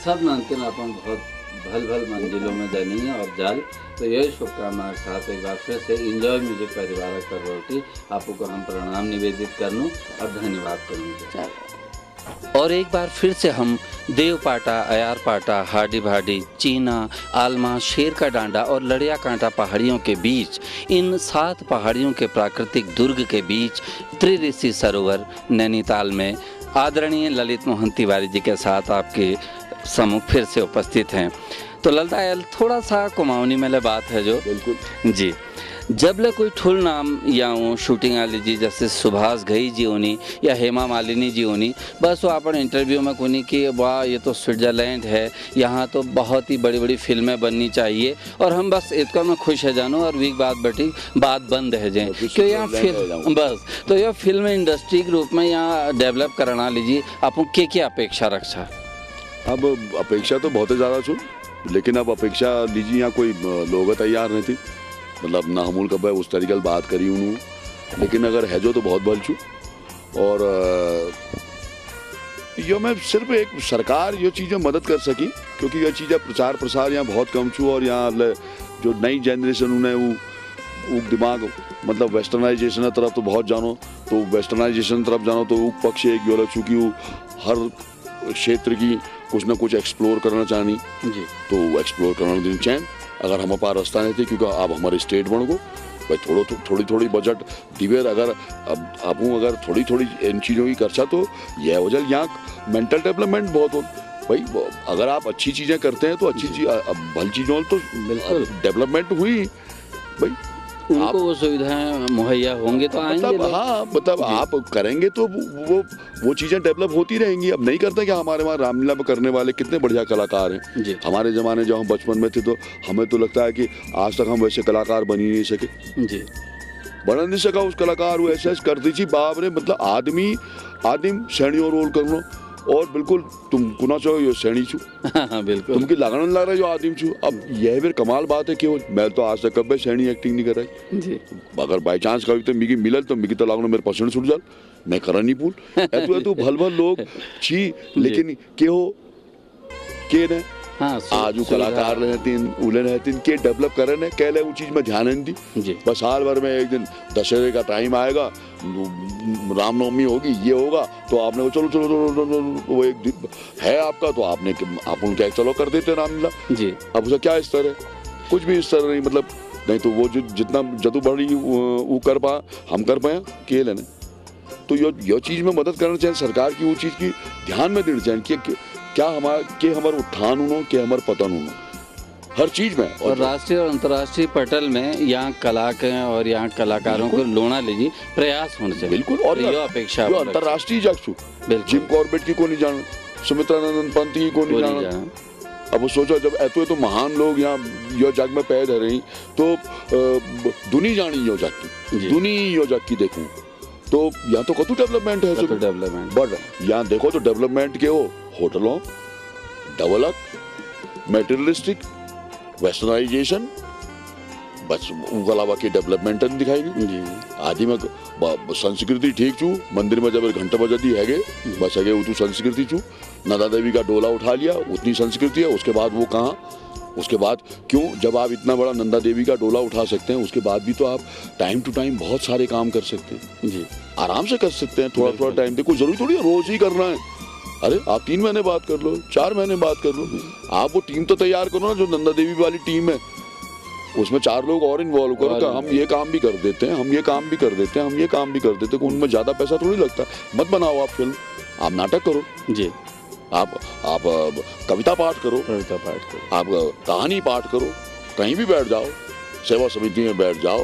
सब नानते अपन बहुत भल मंजिलों में जानी है और जाल। तो यही शुभकामना के साथ एक बार फिर से एंजॉय म्यूजिक परिवार करवटी आपको हम प्रणाम निवेदित करनू और धन्यवाद करूँगा। और एक बार फिर से हम देवपाटा, अयारपाटा, हाडी भाडी, चीना, आलमा, शेर का डांडा और लड़िया कांटा पहाड़ियों के बीच, इन 7 पहाड़ियों के प्राकृतिक दुर्ग के बीच त्रिऋषि सरोवर नैनीताल में आदरणीय ललित मोहन तिवारी जी के साथ आपके सम्मुख फिर से उपस्थित हैं। तो ललता थोड़ा सा कुमाऊनी में बात है जो बिल्कुल जी, जब ले कोई ठुल नाम या वो शूटिंग वाली जी जैसे सुभाष घई जी होनी या हेमा मालिनी जी होनी, बस वो अपन इंटरव्यू में कोनी कि वाह ये तो स्विट्जरलैंड है, यहाँ तो बहुत ही बड़ी बड़ी फिल्में बननी चाहिए और हम बस इतना में खुश है जानो और वीक बात बैठी बात बंद है जाए क्यों यहाँ फिल्म बस। तो यह फिल्म इंडस्ट्री के रूप में यहाँ डेवलप कराना लीजिए आप क्या अपेक्षा रखा? अब अपेक्षा तो बहुत ज़्यादा छू, लेकिन अब अपेक्षा लीजिए यहाँ कोई लोग तैयार नहीं थी, मतलब ना हमूल कब उस तरीके की बात करी उन्होंने, लेकिन अगर है जो तो बहुत बल छू। और यो मैं सिर्फ एक सरकार ये चीज़ें मदद कर सकी क्योंकि ये चीज़ें प्रचार प्रसार यहाँ बहुत कम छू और यहाँ जो नई जनरेशन उन्हें वो दिमाग मतलब वेस्टर्नाइजेशन तरफ तो बहुत जानो, तो वेस्टर्नाइजेशन तरफ जानो तो वो पक्ष एक योला चूँकि वो हर क्षेत्र की कुछ ना कुछ एक्सप्लोर करना चाहनी जी, तो एक्सप्लोर करना दिन चैन अगर हम पास रास्ता नहीं थे क्योंकि अब हमारे स्टेट बन गो भाई थोड़ी बजट दिवेर अगर अब अगर थोड़ी इन चीज़ों की खर्चा तो यह वजह यहाँ मेंटल डेवलपमेंट बहुत हो भाई। अगर आप अच्छी चीज़ें करते हैं तो अच्छी चीज भली चीज़ों तो बिल्कुल डेवलपमेंट हुई भाई, उनको वो सुविधाएं मुहैया होंगे तो आएंगे मतलब लोग। हाँ मतलब आप करेंगे तो वो चीज़ें डेवलप होती रहेंगी। अब नहीं करते क्या, हमारे वहाँ रामलीला में करने वाले कितने बढ़िया कलाकार हैं जी हमारे ज़माने जब हम बचपन में थे तो हमें तो लगता है कि आज तक हम वैसे कलाकार बन ही नहीं सके, जी, बन नहीं सका उस कलाकार वो ऐसे करती थी बाप रे, मतलब आदमी सैनियों रोल कर लो और बिल्कुल तुम कुना चाहो ये सैनी छू हाँ बिल्कुल तुमकी लागण लग रहा है जो आदमी छू। अब यह फिर कमाल बात है कि मैं तो आज तक कभी सैनी एक्टिंग नहीं कर रही जी, अगर बाई चांस कभी तो मिगी मिलल तो मिगी तो लागण मेरे पसंद छूट जाल मैं करा नहीं पूल ऐतु भल लोग छी लेकिन के हो के ने हाँ आज वो कलाकार रहती उले रहती के डेवलप करे ने कहले वो चीज में ध्यान नहीं दी जी, बस साल भर में एक दिन दशहरे का टाइम आएगा, रामनवमी होगी ये होगा तो आपने वो चलो वो एक दिन है आपका तो आपने आप उनका चलो कर देते रामलीला जी, अब उसे क्या स्तर है, कुछ भी स्तर नहीं, मतलब नहीं तो वो जो जितना जदू बड़ी वो कर पा हम कर पाए के लेने तो यो चीज में मदद करना चाहिए सरकार की, वो चीज की ध्यान में देना चाहिए कि क्या हमारा उत्थान उनो के हमारा पतन उनो हर चीज में। और राष्ट्रीय और अंतर्राष्ट्रीय पटल में यहाँ कला के और यहाँ कलाकारों को लोना लीजिए प्रयास होने चाहिए बिल्कुल। और ये अपेक्षा अंतर्राष्ट्रीय जगसू जिम कॉर्बेट की को नहीं जाना, सुमित्रानंद पंत की को नहीं जाना। अब सोचो जब ऐतो तो महान लोग यहाँ यो जग में पैदा रही तो दुनी जानी यो जग की दुनी यो जग की देखूं तो यहाँ तो कतु डेवलपमेंट है, डेवलपमेंट बट यहाँ देखो तो डेवलपमेंट के हो होटलों डेवलप मेटेरियलिस्टिक वेस्टर्नाइजेशन बस उनके अलावा की डेवलपमेंट दिखाई जी, आदि में संस्कृति ठीक छू मंदिर में जब घंटा बजा दी है बस है वो संस्कृति छू नंदा देवी का डोला उठा लिया उतनी संस्कृति है। उसके बाद वो कहाँ, उसके बाद क्यों जब आप इतना बड़ा नंदा देवी का डोला उठा सकते हैं उसके बाद भी तो आप टाइम टू टाइम बहुत सारे काम कर सकते हैं जी, आराम से कर सकते हैं। थोड़ा टाइम देखो जरूरी थोड़ी है रोज ही करना है, अरे आप 3 महीने बात कर लो 4 महीने बात कर लो, आप वो टीम तो तैयार करो ना जो नंदा देवी वाली टीम है उसमें 4 लोग और इन्वॉल्व करो तो हम ये काम भी कर देते हैं हम ये काम भी कर देते हैं हम ये काम भी कर देते हैं, उनमें ज्यादा पैसा थोड़ी लगता है। मत बनाओ आप फिल्म, आप नाटक करो जी, आप कविता पाठ करो आप कहानी पाठ करो, कहीं भी बैठ जाओ सेवा समिति में बैठ जाओ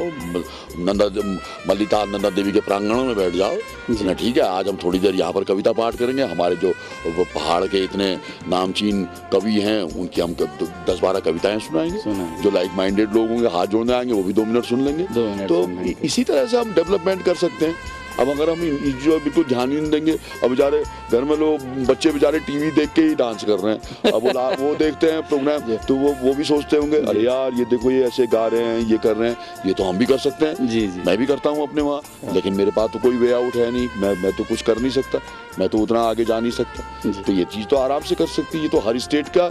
मल्लिका नंदा देवी के प्रांगणों में बैठ जाओ ना, ठीक है आज हम थोड़ी देर यहाँ पर कविता पाठ करेंगे, हमारे जो पहाड़ के इतने नामचीन कवि हैं उनकी हम 10-12 कविताएं सुनाएंगे, जो लाइक माइंडेड लोग होंगे हाथ जोड़ने आएंगे वो भी 2 मिनट सुन लेंगे। तो इसी तरह से हम डेवलपमेंट कर सकते हैं। अब अगर हम जो बिल्कुल ध्यान ही नहीं देंगे, अब बेचारे घर में लोग बच्चे बेचारे टीवी देख के ही डांस कर रहे हैं, अब वो देखते हैं प्रोग्राम तो वो भी सोचते होंगे अरे यार ये देखो ये ऐसे गा रहे हैं ये कर रहे हैं ये तो हम भी कर सकते हैं। जी जी, मैं भी करता हूँ अपने वहाँ, लेकिन मेरे पास तो कोई वे आउट है नहीं, मैं तो कुछ कर नहीं सकता, मैं तो उतना आगे जा नहीं सकता। तो ये चीज़ तो आराम से कर सकती है, ये तो हर स्टेट का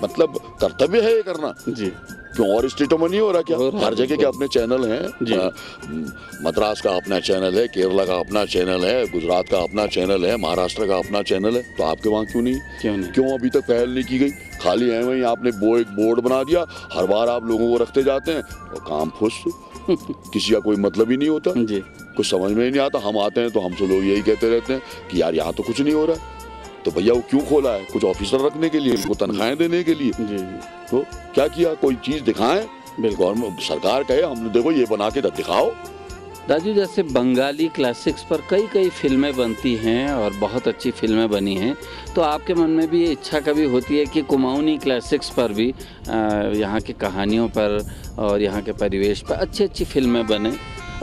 मतलब कर्तव्य है ये करना जी। क्यों और स्टेटों में नहीं हो रहा क्या? हर जगह के अपने चैनल हैं, मद्रास का अपना चैनल है, केरला का अपना चैनल है, गुजरात का अपना चैनल है, महाराष्ट्र का अपना चैनल है, तो आपके वहाँ क्यों नहीं? क्यों अभी तक पहल नहीं की गई? खाली है वहीं आपने एक बोर्ड बना दिया, हर बार आप लोगों को रखते जाते हैं और काम फुस किसी का कोई मतलब ही नहीं होता जी। कुछ समझ में ही नहीं आता। हम आते हैं तो हमसे लोग यही कहते रहते हैं कि यार यहाँ तो कुछ नहीं हो रहा है, तो भैया वो क्यों खोला है? कुछ ऑफिसर रखने के लिए, उनको तनख्वाहें देने के लिए जी। तो क्या किया? कोई चीज दिखाएं, गवर्नमेंट सरकार कहे हमने देखो ये बना के दिखाओ। राजू जैसे बंगाली क्लासिक्स पर कई फिल्में बनती हैं और बहुत अच्छी फिल्में बनी हैं, तो आपके मन में भी ये इच्छा कभी होती है कि कुमाऊनी क्लासिक्स पर भी यहाँ की कहानियों पर और यहाँ के परिवेश पर अच्छी फिल्में बने,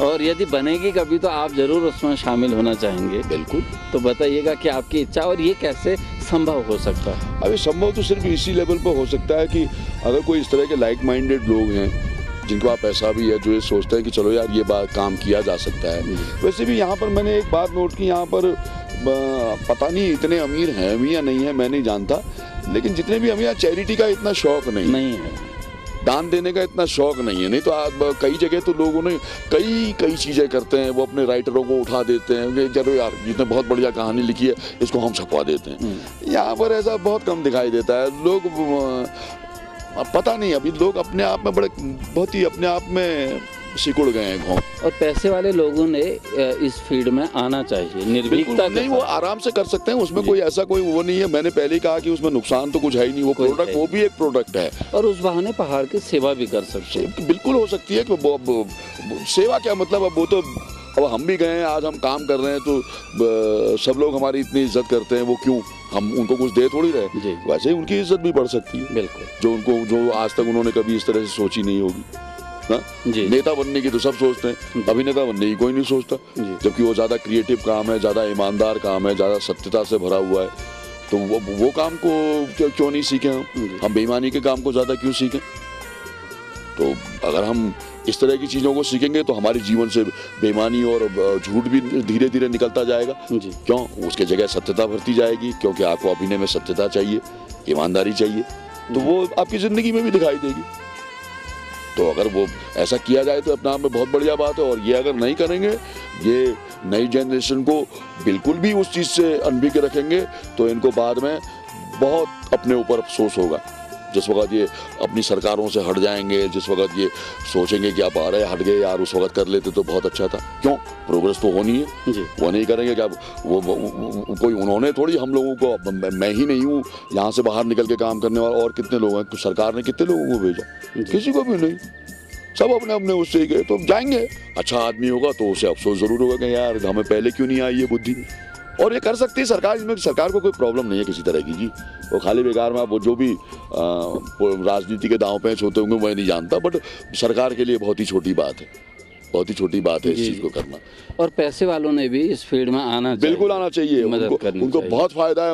और यदि बनेगी कभी तो आप जरूर उसमें शामिल होना चाहेंगे? बिल्कुल। तो बताइएगा कि आपकी इच्छा और ये कैसे संभव हो सकता है? अभी संभव तो सिर्फ इसी लेवल पर हो सकता है कि अगर कोई इस तरह के लाइक माइंडेड लोग हैं जिनको आप पैसा भी है, जो ये सोचते हैं कि चलो यार ये बात काम किया जा सकता है। वैसे भी यहाँ पर मैंने एक बात नोट की, यहाँ पर पता नहीं इतने अमीर हैं भी या नहीं है मैं नहीं जानता, लेकिन जितने भी हमें यहाँ चैरिटी का इतना शौक नहीं है, दान देने का इतना शौक नहीं है। नहीं तो आज कई जगह तो लोगों ने कई चीज़ें करते हैं, वो अपने राइटरों को उठा देते हैं, चलो यार जिसने बहुत बढ़िया कहानी लिखी है इसको हम छपवा देते हैं। यहाँ पर ऐसा बहुत कम दिखाई देता है। लोग पता नहीं, अभी लोग अपने आप में बहुत ही अपने आप में सिकुड़ गए हैं घों। और पैसे वाले लोगों ने इस फील्ड में आना चाहिए, निर्भीकता नहीं, वो आराम से कर सकते हैं, उसमें कोई ऐसा कोई वो नहीं है। मैंने पहले ही कहा कि उसमें नुकसान तो कुछ है ही नहीं। वो प्रोडक्ट, वो भी एक प्रोडक्ट है, और उस बहाने पहाड़ की सेवा भी कर सकते हैं। बिल्कुल हो सकती है कि सेवा क्या मतलब, अब वो तो अब हम भी गए हैं, आज हम काम कर रहे हैं तो सब लोग हमारी इतनी इज्जत करते हैं, वो क्यों हम उनको कुछ दे थोड़ी रहे। वैसे ही उनकी इज्जत भी बढ़ सकती है, बिल्कुल, जो आज तक उन्होंने कभी इस तरह से सोची नहीं होगी ना। नेता बनने की तो सब सोचते हैं, अभिनेता बनने की कोई नहीं सोचता, जबकि वो ज्यादा क्रिएटिव काम है, ज्यादा ईमानदार काम है, ज्यादा सत्यता से भरा हुआ है। तो वो काम को क्यों नहीं सीखे हम बेईमानी के काम को ज्यादा क्यों सीखें। तो अगर हम इस तरह की चीजों को सीखेंगे तो हमारे जीवन से बेईमानी और झूठ भी धीरे धीरे निकलता जाएगा। क्यों, उसके जगह सत्यता भरती जाएगी, क्योंकि आपको अभिनय में सत्यता चाहिए, ईमानदारी चाहिए, तो वो आपकी जिंदगी में भी दिखाई देगी। तो अगर वो ऐसा किया जाए तो अपने आप में बहुत बढ़िया बात है। और ये अगर नहीं करेंगे, ये नई जनरेशन को बिल्कुल भी उस चीज़ से अनभिज्ञ रखेंगे, तो इनको बाद में बहुत अपने ऊपर अफसोस होगा। जिस वक्त ये अपनी सरकारों से हट जाएंगे, जिस वक्त ये सोचेंगे कि आप आ रहे हट गए यार, उस वक्त कर लेते तो बहुत अच्छा था। क्यों, प्रोग्रेस तो होनी है, वो नहीं करेंगे क्या? वो कोई उन्होंने थोड़ी हम लोगों को, मैं ही नहीं हूँ यहाँ से बाहर निकल के काम करने वाला, और कितने लोग हैं, तो सरकार ने कितने लोगों को भेजा? किसी को भी नहीं, सब अपने अपने उससे ही गए। तो जाएंगे, अच्छा आदमी होगा तो उसे अफसोस जरूर होगा कि यार हमें पहले क्यों नहीं आई ये बुद्धि। और ये कर सकती है सरकार, इसमें सरकार को कोई प्रॉब्लम नहीं है किसी तरह की जी। वो खाली बेकार में वो जो भी राजनीति के दांव पेंच होते होंगे मैं नहीं जानता, बट सरकार के लिए बहुत ही छोटी बात है, बहुत ही छोटी बात है इस चीज को करना। और पैसे वालों ने भी इस फील्ड में आना चाहिए, बिल्कुल आना चाहिए, उनको बहुत फायदा है,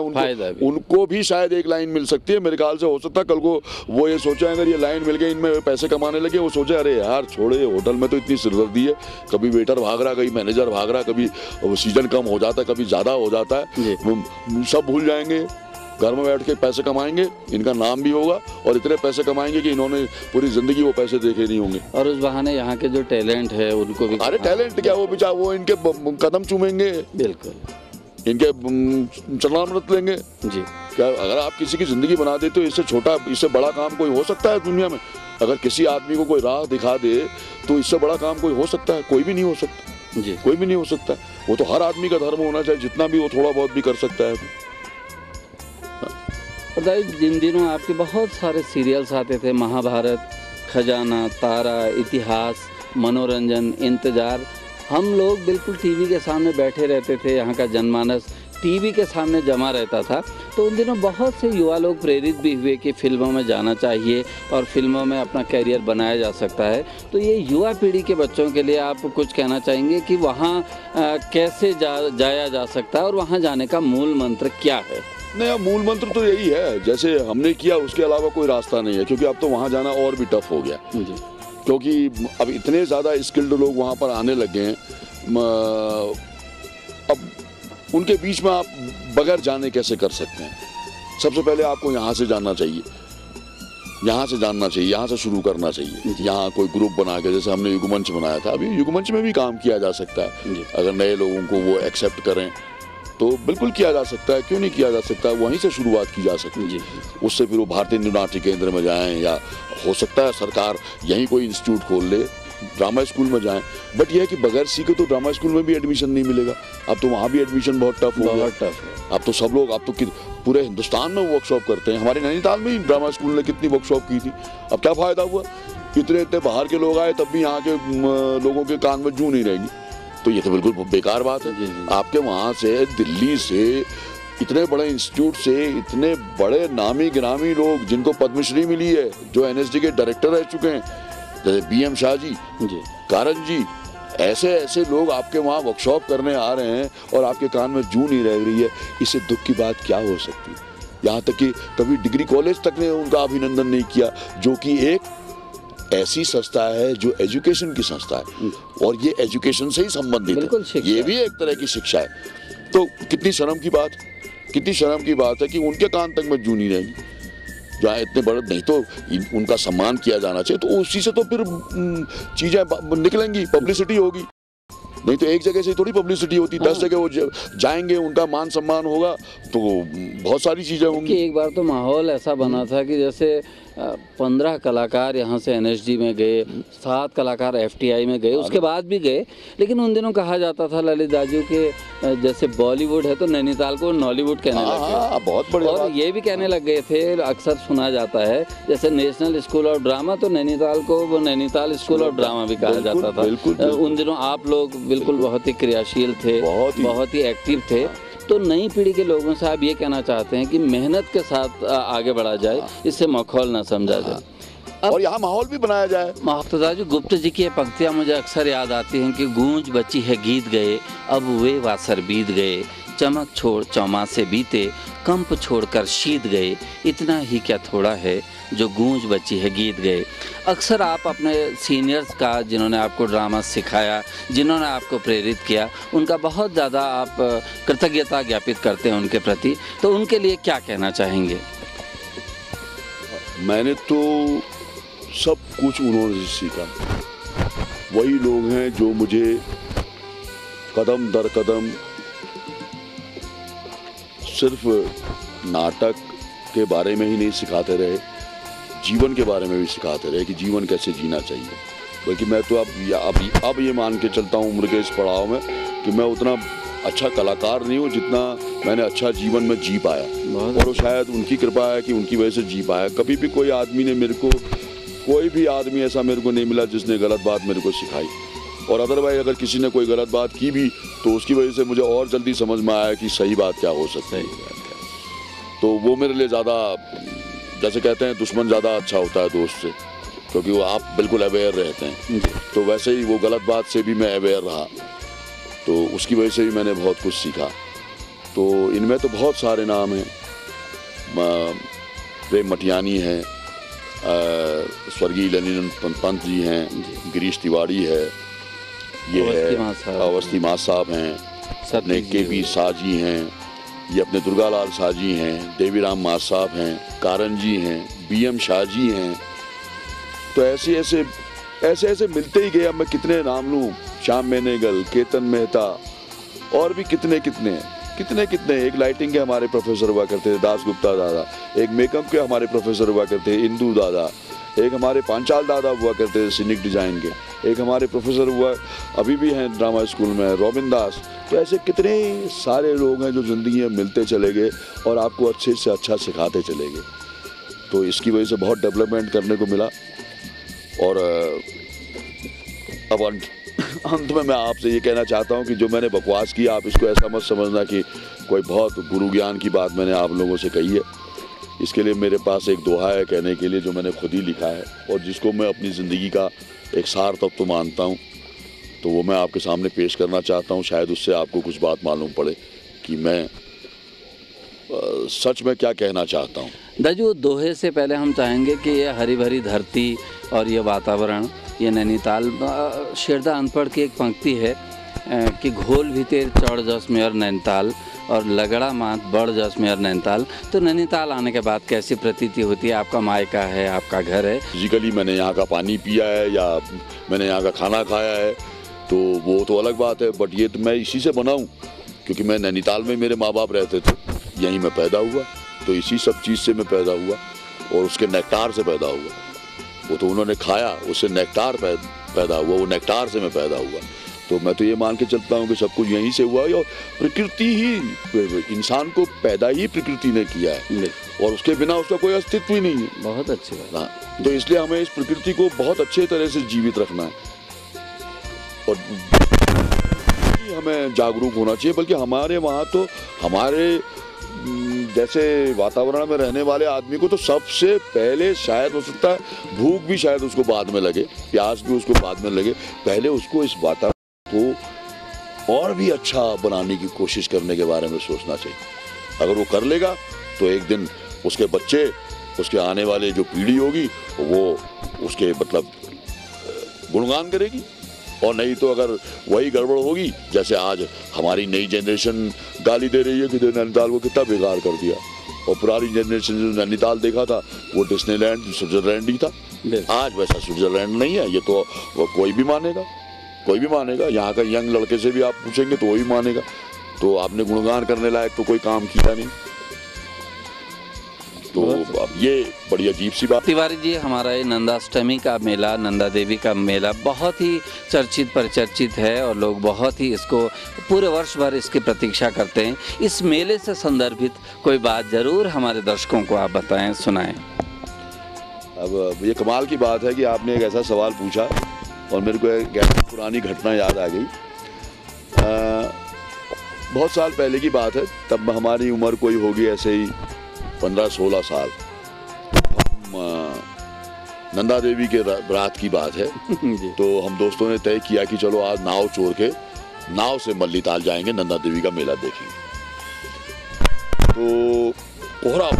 उनको भी शायद एक लाइन मिल सकती है मेरे ख्याल से। हो सकता है कल को वो ये सोचे अगर ये लाइन मिल गई, इनमें पैसे कमाने लगे, वो सोचे अरे यार छोड़े, होटल में तो इतनी सिरदर्दी है, कभी वेटर भाग रहा, कभी मैनेजर भाग रहा, कभी सीजन कम हो जाता है, कभी ज्यादा हो जाता है, सब भूल जाएंगे, घर में बैठ के पैसे कमाएंगे, इनका नाम भी होगा और इतने पैसे कमाएंगे कि इन्होंने पूरी जिंदगी वो पैसे देखे नहीं होंगे। और उस बहाने यहाँ के जो टैलेंट है उनको भी, अरे टैलेंट क्या, वो बेचारा वो इनके कदम चूमेंगे, बिल्कुल इनके चरणामृत लेंगे जी। क्या अगर आप किसी की जिंदगी बना देते हो, इससे छोटा, इससे बड़ा काम कोई हो सकता है दुनिया में? अगर किसी आदमी को कोई राह दिखा दे तो इससे बड़ा काम कोई हो सकता है? कोई भी नहीं हो सकता जी, कोई भी नहीं हो सकता। वो तो हर आदमी का धर्म होना चाहिए, जितना भी वो थोड़ा बहुत भी कर सकता है। और जिन दिनों आपके बहुत सारे सीरियल्स आते थे, महाभारत, खजाना, तारा, इतिहास, मनोरंजन, इंतजार, हम लोग बिल्कुल टीवी के सामने बैठे रहते थे, यहाँ का जनमानस टीवी के सामने जमा रहता था। तो उन दिनों बहुत से युवा लोग प्रेरित भी हुए कि फिल्मों में जाना चाहिए और फिल्मों में अपना कैरियर बनाया जा सकता है। तो ये युवा पीढ़ी के बच्चों के लिए आप कुछ कहना चाहेंगे कि वहाँ कैसे जाया जा सकता है और वहाँ जाने का मूल मंत्र क्या है? नहीं, मूल मंत्र तो यही है, जैसे हमने किया उसके अलावा कोई रास्ता नहीं है, क्योंकि अब तो वहाँ जाना और भी टफ हो गया, क्योंकि अब इतने ज़्यादा स्किल्ड लोग वहाँ पर आने लगे हैं। अब उनके बीच में आप बगैर जाने कैसे कर सकते हैं? सबसे पहले आपको यहाँ से जानना चाहिए, यहाँ से जानना चाहिए, यहाँ से शुरू करना चाहिए। यहाँ कोई ग्रुप बना के, जैसे हमने युगमंच बनाया था, अभी युगमंच में भी काम किया जा सकता है। अगर नए लोगों को वो एक्सेप्ट करें तो बिल्कुल किया जा सकता है, क्यों नहीं किया जा सकता है? वहीं से शुरुआत की जा सकती है। उससे फिर वो भारतीय नाट्य केंद्र में जाएं, या हो सकता है सरकार यहीं कोई इंस्टीट्यूट खोल ले, ड्रामा स्कूल में जाएं। बट यह है कि बगैर सीखे तो ड्रामा स्कूल में भी एडमिशन नहीं मिलेगा। अब तो वहाँ भी एडमिशन बहुत टफ हो गया। अब तो सब लोग, अब तो पूरे हिंदुस्तान में वर्कशॉप करते हैं। हमारे नैनीताल में ही ड्रामा स्कूल ने कितनी वर्कशॉप की थी, अब क्या फायदा हुआ? इतने बाहर के लोग आए तब भी यहाँ के लोगों के कान में जूं नहीं रहेगी। तो ये तो बिल्कुल बेकार बात है। आपके वहाँ से, दिल्ली से, इतने बड़े इंस्टीट्यूट से, इतने बड़े नामी गिरामी लोग जिनको पद्मश्री मिली है, जो एनएसडी के डायरेक्टर रह चुके हैं, जैसे बीएम शाह जी, कारन जी, ऐसे ऐसे लोग आपके वहाँ वर्कशॉप करने आ रहे हैं और आपके कान में जूं नहीं रह रही है। इससे दुख की बात क्या हो सकती है? यहाँ तक कि कभी डिग्री कॉलेज तक ने उनका अभिनंदन नहीं किया, जो कि एक ऐसी संस्था है जो एजुकेशन की संस्था है, और ये एजुकेशन से ही संबंधित है, ये भी एक तरह की शिक्षा है। तो कितनी शर्म की बात, कितनी शर्म की बात है कि उनके कान तक में जू नहीं रहेगी, जहाँ इतने बड़े, नहीं तो उनका सम्मान किया जाना चाहिए, तो उसी से तो फिर चीज़ें निकलेंगी, पब्लिसिटी होगी। नहीं तो एक जगह से थोड़ी पब्लिसिटी होती, 10 जगह वो जाएंगे, उनका मान सम्मान होगा तो बहुत सारी चीज़ें होंगी। एक बार तो माहौल ऐसा बना था कि जैसे 15 कलाकार यहाँ से NSD में गए, 7 कलाकार FTI में गए, उसके बाद भी गए, लेकिन उन दिनों कहा जाता था ललित दाजू के जैसे बॉलीवुड है तो नैनीताल को नॉलीवुड कहने लग गए। बहुत बढ़िया। और ये भी कहने लग गए थे, अक्सर सुना जाता है जैसे नेशनल स्कूल ऑफ ड्रामा, तो नैनीताल को वो नैनीताल स्कूल ऑफ ड्रामा भी कहा जाता था। उन दिनों आप लोग बिल्कुल बहुत ही क्रियाशील थे, बहुत ही एक्टिव थे। तो नई पीढ़ी के लोगों से आप ये कहना चाहते हैं कि मेहनत के साथ आगे बढ़ा जाए, इससे माहौल ना समझा जाए और यहाँ माहौल भी बनाया जाए। दाजू गुप्त जी की ये पंक्तियाँ मुझे अक्सर याद आती हैं कि गूंज बची है गीत गए, अब वे वासर बीत गए, चमक छोड़ चौमासे बीते, कंप छोड़कर शीत गए, इतना ही क्या थोड़ा है जो गूंज बची है गीत गए। अक्सर आप अपने सीनियर्स का, जिन्होंने आपको ड्रामा सिखाया, जिन्होंने आपको प्रेरित किया, उनका बहुत ज़्यादा आप कृतज्ञता ज्ञापित करते हैं उनके प्रति, तो उनके लिए क्या कहना चाहेंगे? मैंने तो सब कुछ उन्होंने सीखा, वही लोग हैं जो मुझे कदम दर कदम सिर्फ नाटक के बारे में ही नहीं सिखाते रहे, जीवन के बारे में भी सिखाते रहे कि जीवन कैसे जीना चाहिए। बल्कि मैं तो अब ये मान के चलता हूँ उम्र के इस पड़ाव में कि मैं उतना अच्छा कलाकार नहीं हूँ जितना मैंने अच्छा जीवन में जी पाया, और वो शायद उनकी कृपा है कि उनकी वजह से जी पाया। कभी भी कोई भी आदमी ऐसा मेरे को नहीं मिला जिसने गलत बात मेरे को सिखाई, और अदरवाइज अगर किसी ने कोई गलत बात की भी तो उसकी वजह से मुझे और जल्दी समझ में आया कि सही बात क्या हो सकती है। तो वो मेरे लिए ज़्यादा, जैसे कहते हैं दुश्मन ज़्यादा अच्छा होता है दोस्त से, क्योंकि वो आप बिल्कुल अवेयर रहते हैं। तो वैसे ही वो गलत बात से भी मैं अवेयर रहा, तो उसकी वजह से भी मैंने बहुत कुछ सीखा। तो इनमें तो बहुत सारे नाम हैं, प्रेम मटियानी हैं, स्वर्गीय ललिन पंत जी हैं, गिरीश तिवारी है, ये है अवस्थी माँ साहब हैं, अपने KP साजी हैं, ये अपने दुर्गालाल साजी हैं, देवीराम माँ साहब हैं, कारण जी हैं, BM शाह जी हैं। तो ऐसे मिलते ही गए। अब मैं कितने नाम लूँ, श्याम मेनेगल, केतन मेहता, और भी कितने एक लाइटिंग के हमारे प्रोफेसर हुआ करते थे दास गुप्ता दादा, एक मेकअप के हमारे प्रोफेसर हुआ करते थे इंदू दादा, एक हमारे पांचाल दादा हुआ करते थे सिनिक डिजाइन के, एक हमारे प्रोफेसर हुआ अभी भी हैं ड्रामा स्कूल में रॉबिन दास। तो ऐसे कितने सारे लोग हैं जो ज़िंदगी में मिलते चले गए और आपको अच्छे से अच्छा सिखाते चले गए। तो इसकी वजह से बहुत डेवलपमेंट करने को मिला। और अब अंत में मैं आपसे ये कहना चाहता हूँ कि जो मैंने बकवास किया, आप इसको ऐसा मत समझना कि कोई बहुत गुरु ज्ञान की बात मैंने आप लोगों से कही है। इसके लिए मेरे पास एक दोहा है कहने के लिए, जो मैंने खुद ही लिखा है और जिसको मैं अपनी ज़िंदगी का एक सार तत्व मानता हूँ। तो वो मैं आपके सामने पेश करना चाहता हूँ। शायद उससे आपको कुछ बात मालूम पड़े कि मैं सच में क्या कहना चाहता हूँ। दाजू, दोहे से पहले हम चाहेंगे कि ये हरी भरी धरती और ये वातावरण, ये नैनीताल, शेरदा अनपढ़ की एक पंक्ति है कि घोल भीतर चढ़ जस में और नैनीताल, और लगड़ा मात बढ़ जस में और नैनीताल। तो नैनीताल आने के बाद कैसी प्रतीति होती है? आपका मायका है, आपका घर है। फिजिकली मैंने यहाँ का पानी पिया है या मैंने यहाँ का खाना खाया है तो वो तो अलग बात है, बट ये तो मैं इसी से बना हूँ क्योंकि मैं नैनीताल में मेरे माँ बाप रहते थे, यहीं मैं पैदा हुआ, तो इसी सब चीज़ से मैं पैदा हुआ और उसके नेक्टार से पैदा हुआ। वो तो उन्होंने खाया, उससे नेक्टार पैदा हुआ, वो नेक्टार से मैं पैदा हुआ। तो मैं तो ये मान के चलता हूँ कि सब कुछ यहीं से हुआ है और प्रकृति ही, इंसान को पैदा ही प्रकृति ने किया है और उसके बिना उसका कोई अस्तित्व ही नहीं है। बहुत अच्छी बात। हाँ, तो इसलिए हमें इस प्रकृति को बहुत अच्छे तरह से जीवित रखना है और हमें जागरूक होना चाहिए। बल्कि हमारे वहाँ तो हमारे जैसे वातावरण में रहने वाले आदमी को तो सबसे पहले शायद हो सकता है भूख भी शायद उसको बाद में लगे, प्यास भी उसको बाद में लगे, पहले उसको इस वातावरण को और भी अच्छा बनाने की कोशिश करने के बारे में सोचना चाहिए। अगर वो कर लेगा तो एक दिन उसके बच्चे, उसके आने वाले जो पीढ़ी होगी वो उसके मतलब गुणगान करेगी। और नहीं तो अगर वही गड़बड़ होगी, जैसे आज हमारी नई जनरेशन गाली दे रही है कि नैनीताल को कितना बेकार कर दिया, और पुरानी जनरेशन जो नैनीताल देखा था वो डिस्नीलैंड स्विट्जरलैंड ही था। आज वैसा स्विट्जरलैंड नहीं है, ये तो कोई भी मानेगा, कोई भी मानेगा। यहाँ का यंग लड़के से भी आप पूछेंगे तो वही मानेगा। तो आपने गुणगान करने लायक तो कोई काम किया नहीं। तो अब ये बड़ी अजीब सी बात। तिवारी जी, हमारा ये नंदाष्टमी का मेला, नंदा देवी का मेला बहुत ही चर्चित परिचर्चित है और लोग बहुत ही इसको पूरे वर्ष भर इसकी प्रतीक्षा करते हैं। इस मेले से संदर्भित कोई बात जरूर हमारे दर्शकों को आप बताएं, सुनाएं। अब ये कमाल की बात है कि आपने एक ऐसा सवाल पूछा और मेरे को एक पुरानी घटना याद आ गई। बहुत साल पहले की बात है, तब हमारी उम्र कोई होगी ऐसे ही 15-16 साल। हम नंदा देवी के रात की बात है। तो हम दोस्तों ने तय किया कि चलो आज नाव चोर के नाव से मल्लीताल जाएंगे, नंदा देवी का मेला देखेंगे। तो कोहरा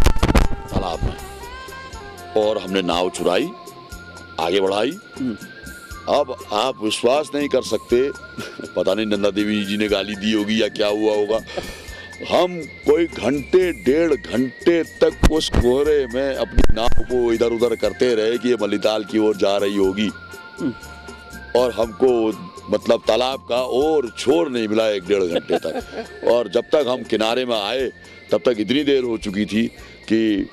तालाब में, और हमने नाव चुराई, आगे बढ़ाई। अब आप विश्वास नहीं कर सकते, पता नहीं नंदा देवी जी ने गाली दी होगी या क्या हुआ होगा, हम कोई घंटे 1.5 घंटे तक उस कोहरे में अपनी नाव को इधर उधर करते रहे कि ये मल्लीताल की ओर जा रही होगी, और हमको मतलब तालाब का और छोर नहीं मिला 1-1.5 घंटे तक। और जब तक हम किनारे में आए तब तक इतनी देर हो चुकी थी कि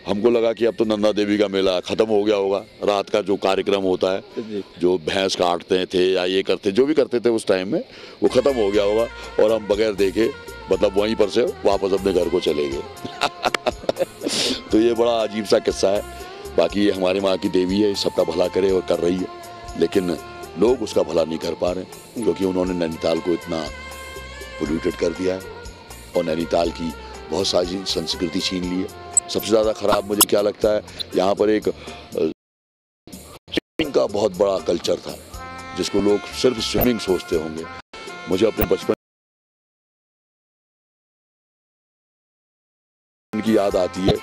हमको लगा कि अब तो नंदा देवी का मेला ख़त्म हो गया होगा। रात का जो कार्यक्रम होता है, जो भैंस काटते थे या ये करते, जो भी करते थे उस टाइम में, वो ख़त्म हो गया होगा, और हम बगैर देखे मतलब वहीं पर से वापस अपने घर को चले गए। तो ये बड़ा अजीब सा किस्सा है। बाकी ये हमारी माँ की देवी है, सबका भला करे और कर रही है, लेकिन लोग उसका भला नहीं कर पा रहे, क्योंकि उन्होंने नैनीताल को इतना पोल्यूटेड कर दिया है और नैनीताल की बहुत सारी संस्कृति छीन ली है। सबसे ज़्यादा ख़राब मुझे क्या लगता है, यहाँ पर एक स्विमिंग का बहुत बड़ा कल्चर था, जिसको लोग सिर्फ स्विमिंग सोचते होंगे। मुझे अपने बचपन की याद आती है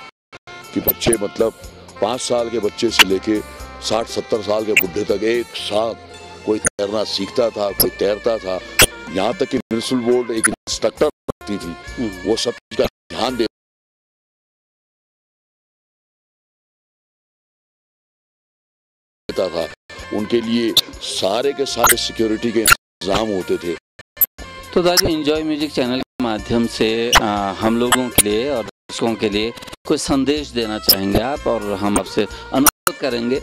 कि बच्चे मतलब 5 साल के बच्चे से लेके 60-70 साल के बुढ़े तक एक साथ कोई तैरना सीखता था, कोई तैरता था। यहाँ तक कि म्युनिसिपल बोर्ड एक इंस्ट्रक्टर रखती थी, वो सब चीज का ध्यान देता था। उनके लिए सारे के सारे सिक्योरिटी के इंतजाम होते थे। तो दादी, एंजॉय म्यूजिक चैनल के माध्यम से हम लोगों के लिए और दर्शकों के लिए कोई संदेश देना चाहेंगे आप, और हम आपसे अनुरोध करेंगे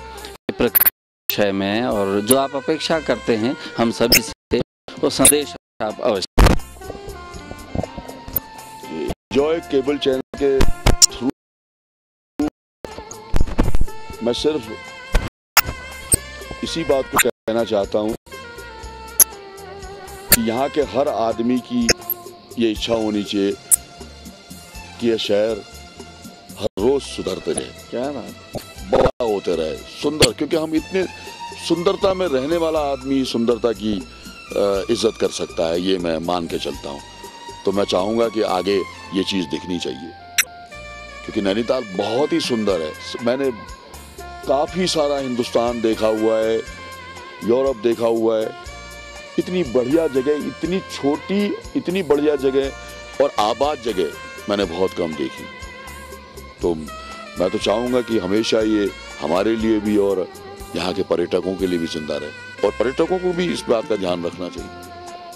विषय में, और जो आप अपेक्षा करते हैं हम सभी से, वो संदेश आप अवश्य। एंजॉय केबल चैनल के थ्रू मैं सिर्फ इसी बात को कहना चाहता हूँ कि यहाँ के हर आदमी की ये इच्छा होनी चाहिए कि ये शहर हर रोज सुधरते रहे, क्या बात, बड़ा होते रहे, सुंदर। क्योंकि हम इतने सुंदरता में रहने वाला आदमी सुंदरता की इज्जत कर सकता है, ये मैं मान के चलता हूँ। तो मैं चाहूँगा कि आगे ये चीज़ दिखनी चाहिए, क्योंकि नैनीताल बहुत ही सुंदर है। मैंने काफ़ी सारा हिंदुस्तान देखा हुआ है, यूरोप देखा हुआ है। इतनी बढ़िया जगह, इतनी छोटी, इतनी बढ़िया जगह और आबाद जगह मैंने बहुत कम देखी। तो मैं तो चाहूँगा कि हमेशा ये हमारे लिए भी और यहाँ के पर्यटकों के लिए भी जिंदा रहे, और पर्यटकों को भी इस बात का ध्यान रखना चाहिए।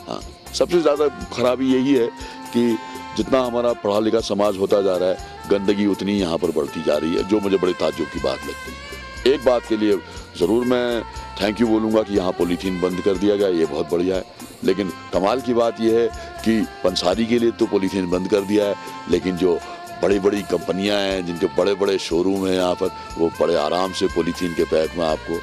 हाँ, सबसे ज़्यादा खराबी यही है कि जितना हमारा पढ़ा लिखा समाज होता जा रहा है, गंदगी उतनी यहाँ पर बढ़ती जा रही है, जो मुझे बड़े ताज्जुब की बात लगती है। एक बात के लिए ज़रूर मैं थैंक यू बोलूँगा कि यहाँ पॉलीथीन बंद कर दिया गया, ये बहुत बढ़िया है। लेकिन कमाल की बात यह है कि पंसारी के लिए तो पॉलीथीन बंद कर दिया है, लेकिन जो बड़ी बड़ी कंपनियां हैं, जिनके बड़े बड़े शोरूम हैं यहाँ पर, वो बड़े आराम से पॉलीथीन के पैक में आपको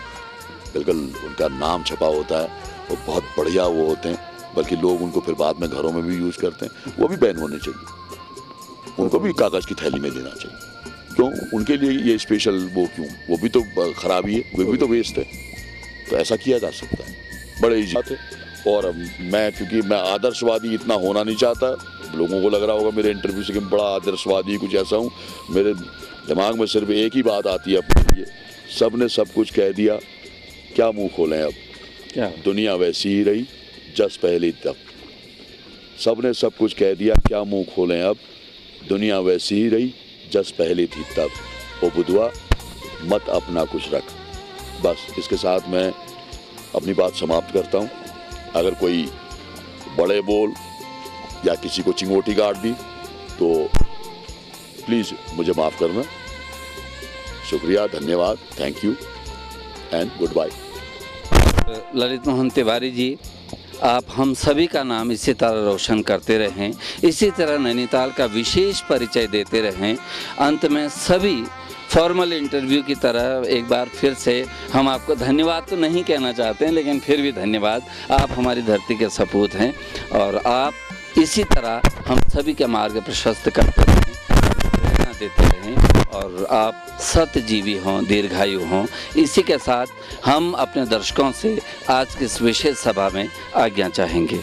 बिल्कुल उनका नाम छपा होता है, वो बहुत बढ़िया वो होते हैं। बल्कि लोग उनको फिर बाद में घरों में भी यूज़ करते हैं, वो भी बैन होने चाहिए। उनको भी कागज़ की थैली में देना चाहिए। क्यों उनके लिए ये स्पेशल वो क्यों? वो भी तो खराबी है, वो भी तो वेस्ट है। तो ऐसा किया जा सकता है, बड़े ईजी बात है। और मैं, क्योंकि मैं आदर्शवादी इतना होना नहीं चाहता, लोगों को लग रहा होगा मेरे इंटरव्यू से कि मैं बड़ा आदर्शवादी कुछ ऐसा हूँ। मेरे दिमाग में सिर्फ एक ही बात आती है अपने लिए, सब ने सब कुछ कह दिया, क्या मुंह खोलें अब? क्या? दुनिया वैसी ही रही जस पहली तब। सब ने सब कुछ कह दिया, क्या मुंह खोलें अब। दुनिया वैसी ही रही जस पहली थी तब। ओ बुधवा मत अपना कुछ रख। बस इसके साथ मैं अपनी बात समाप्त करता हूँ। अगर कोई बड़े बोल या किसी को चिंगोटी काट दी तो प्लीज़ मुझे माफ़ करना। शुक्रिया, धन्यवाद, thank you and goodbye. Lalit Mohan Tiwari ji, आप हम सभी का नाम इसी तरह रोशन करते रहें, इसी तरह नैनीताल का विशेष परिचय देते रहें। अंत में सभी फॉर्मल इंटरव्यू की तरह एक बार फिर से हम आपको धन्यवाद तो नहीं कहना चाहते हैं, लेकिन फिर भी धन्यवाद। आप हमारी धरती के सपूत हैं और आप इसी तरह हम सभी के मार्ग प्रशस्त करते रहें, प्रेरणा देते रहें और आप सतजीवी हों, दीर्घायु हों। इसी के साथ हम अपने दर्शकों से आज की इस विशेष सभा में आज्ञा चाहेंगे।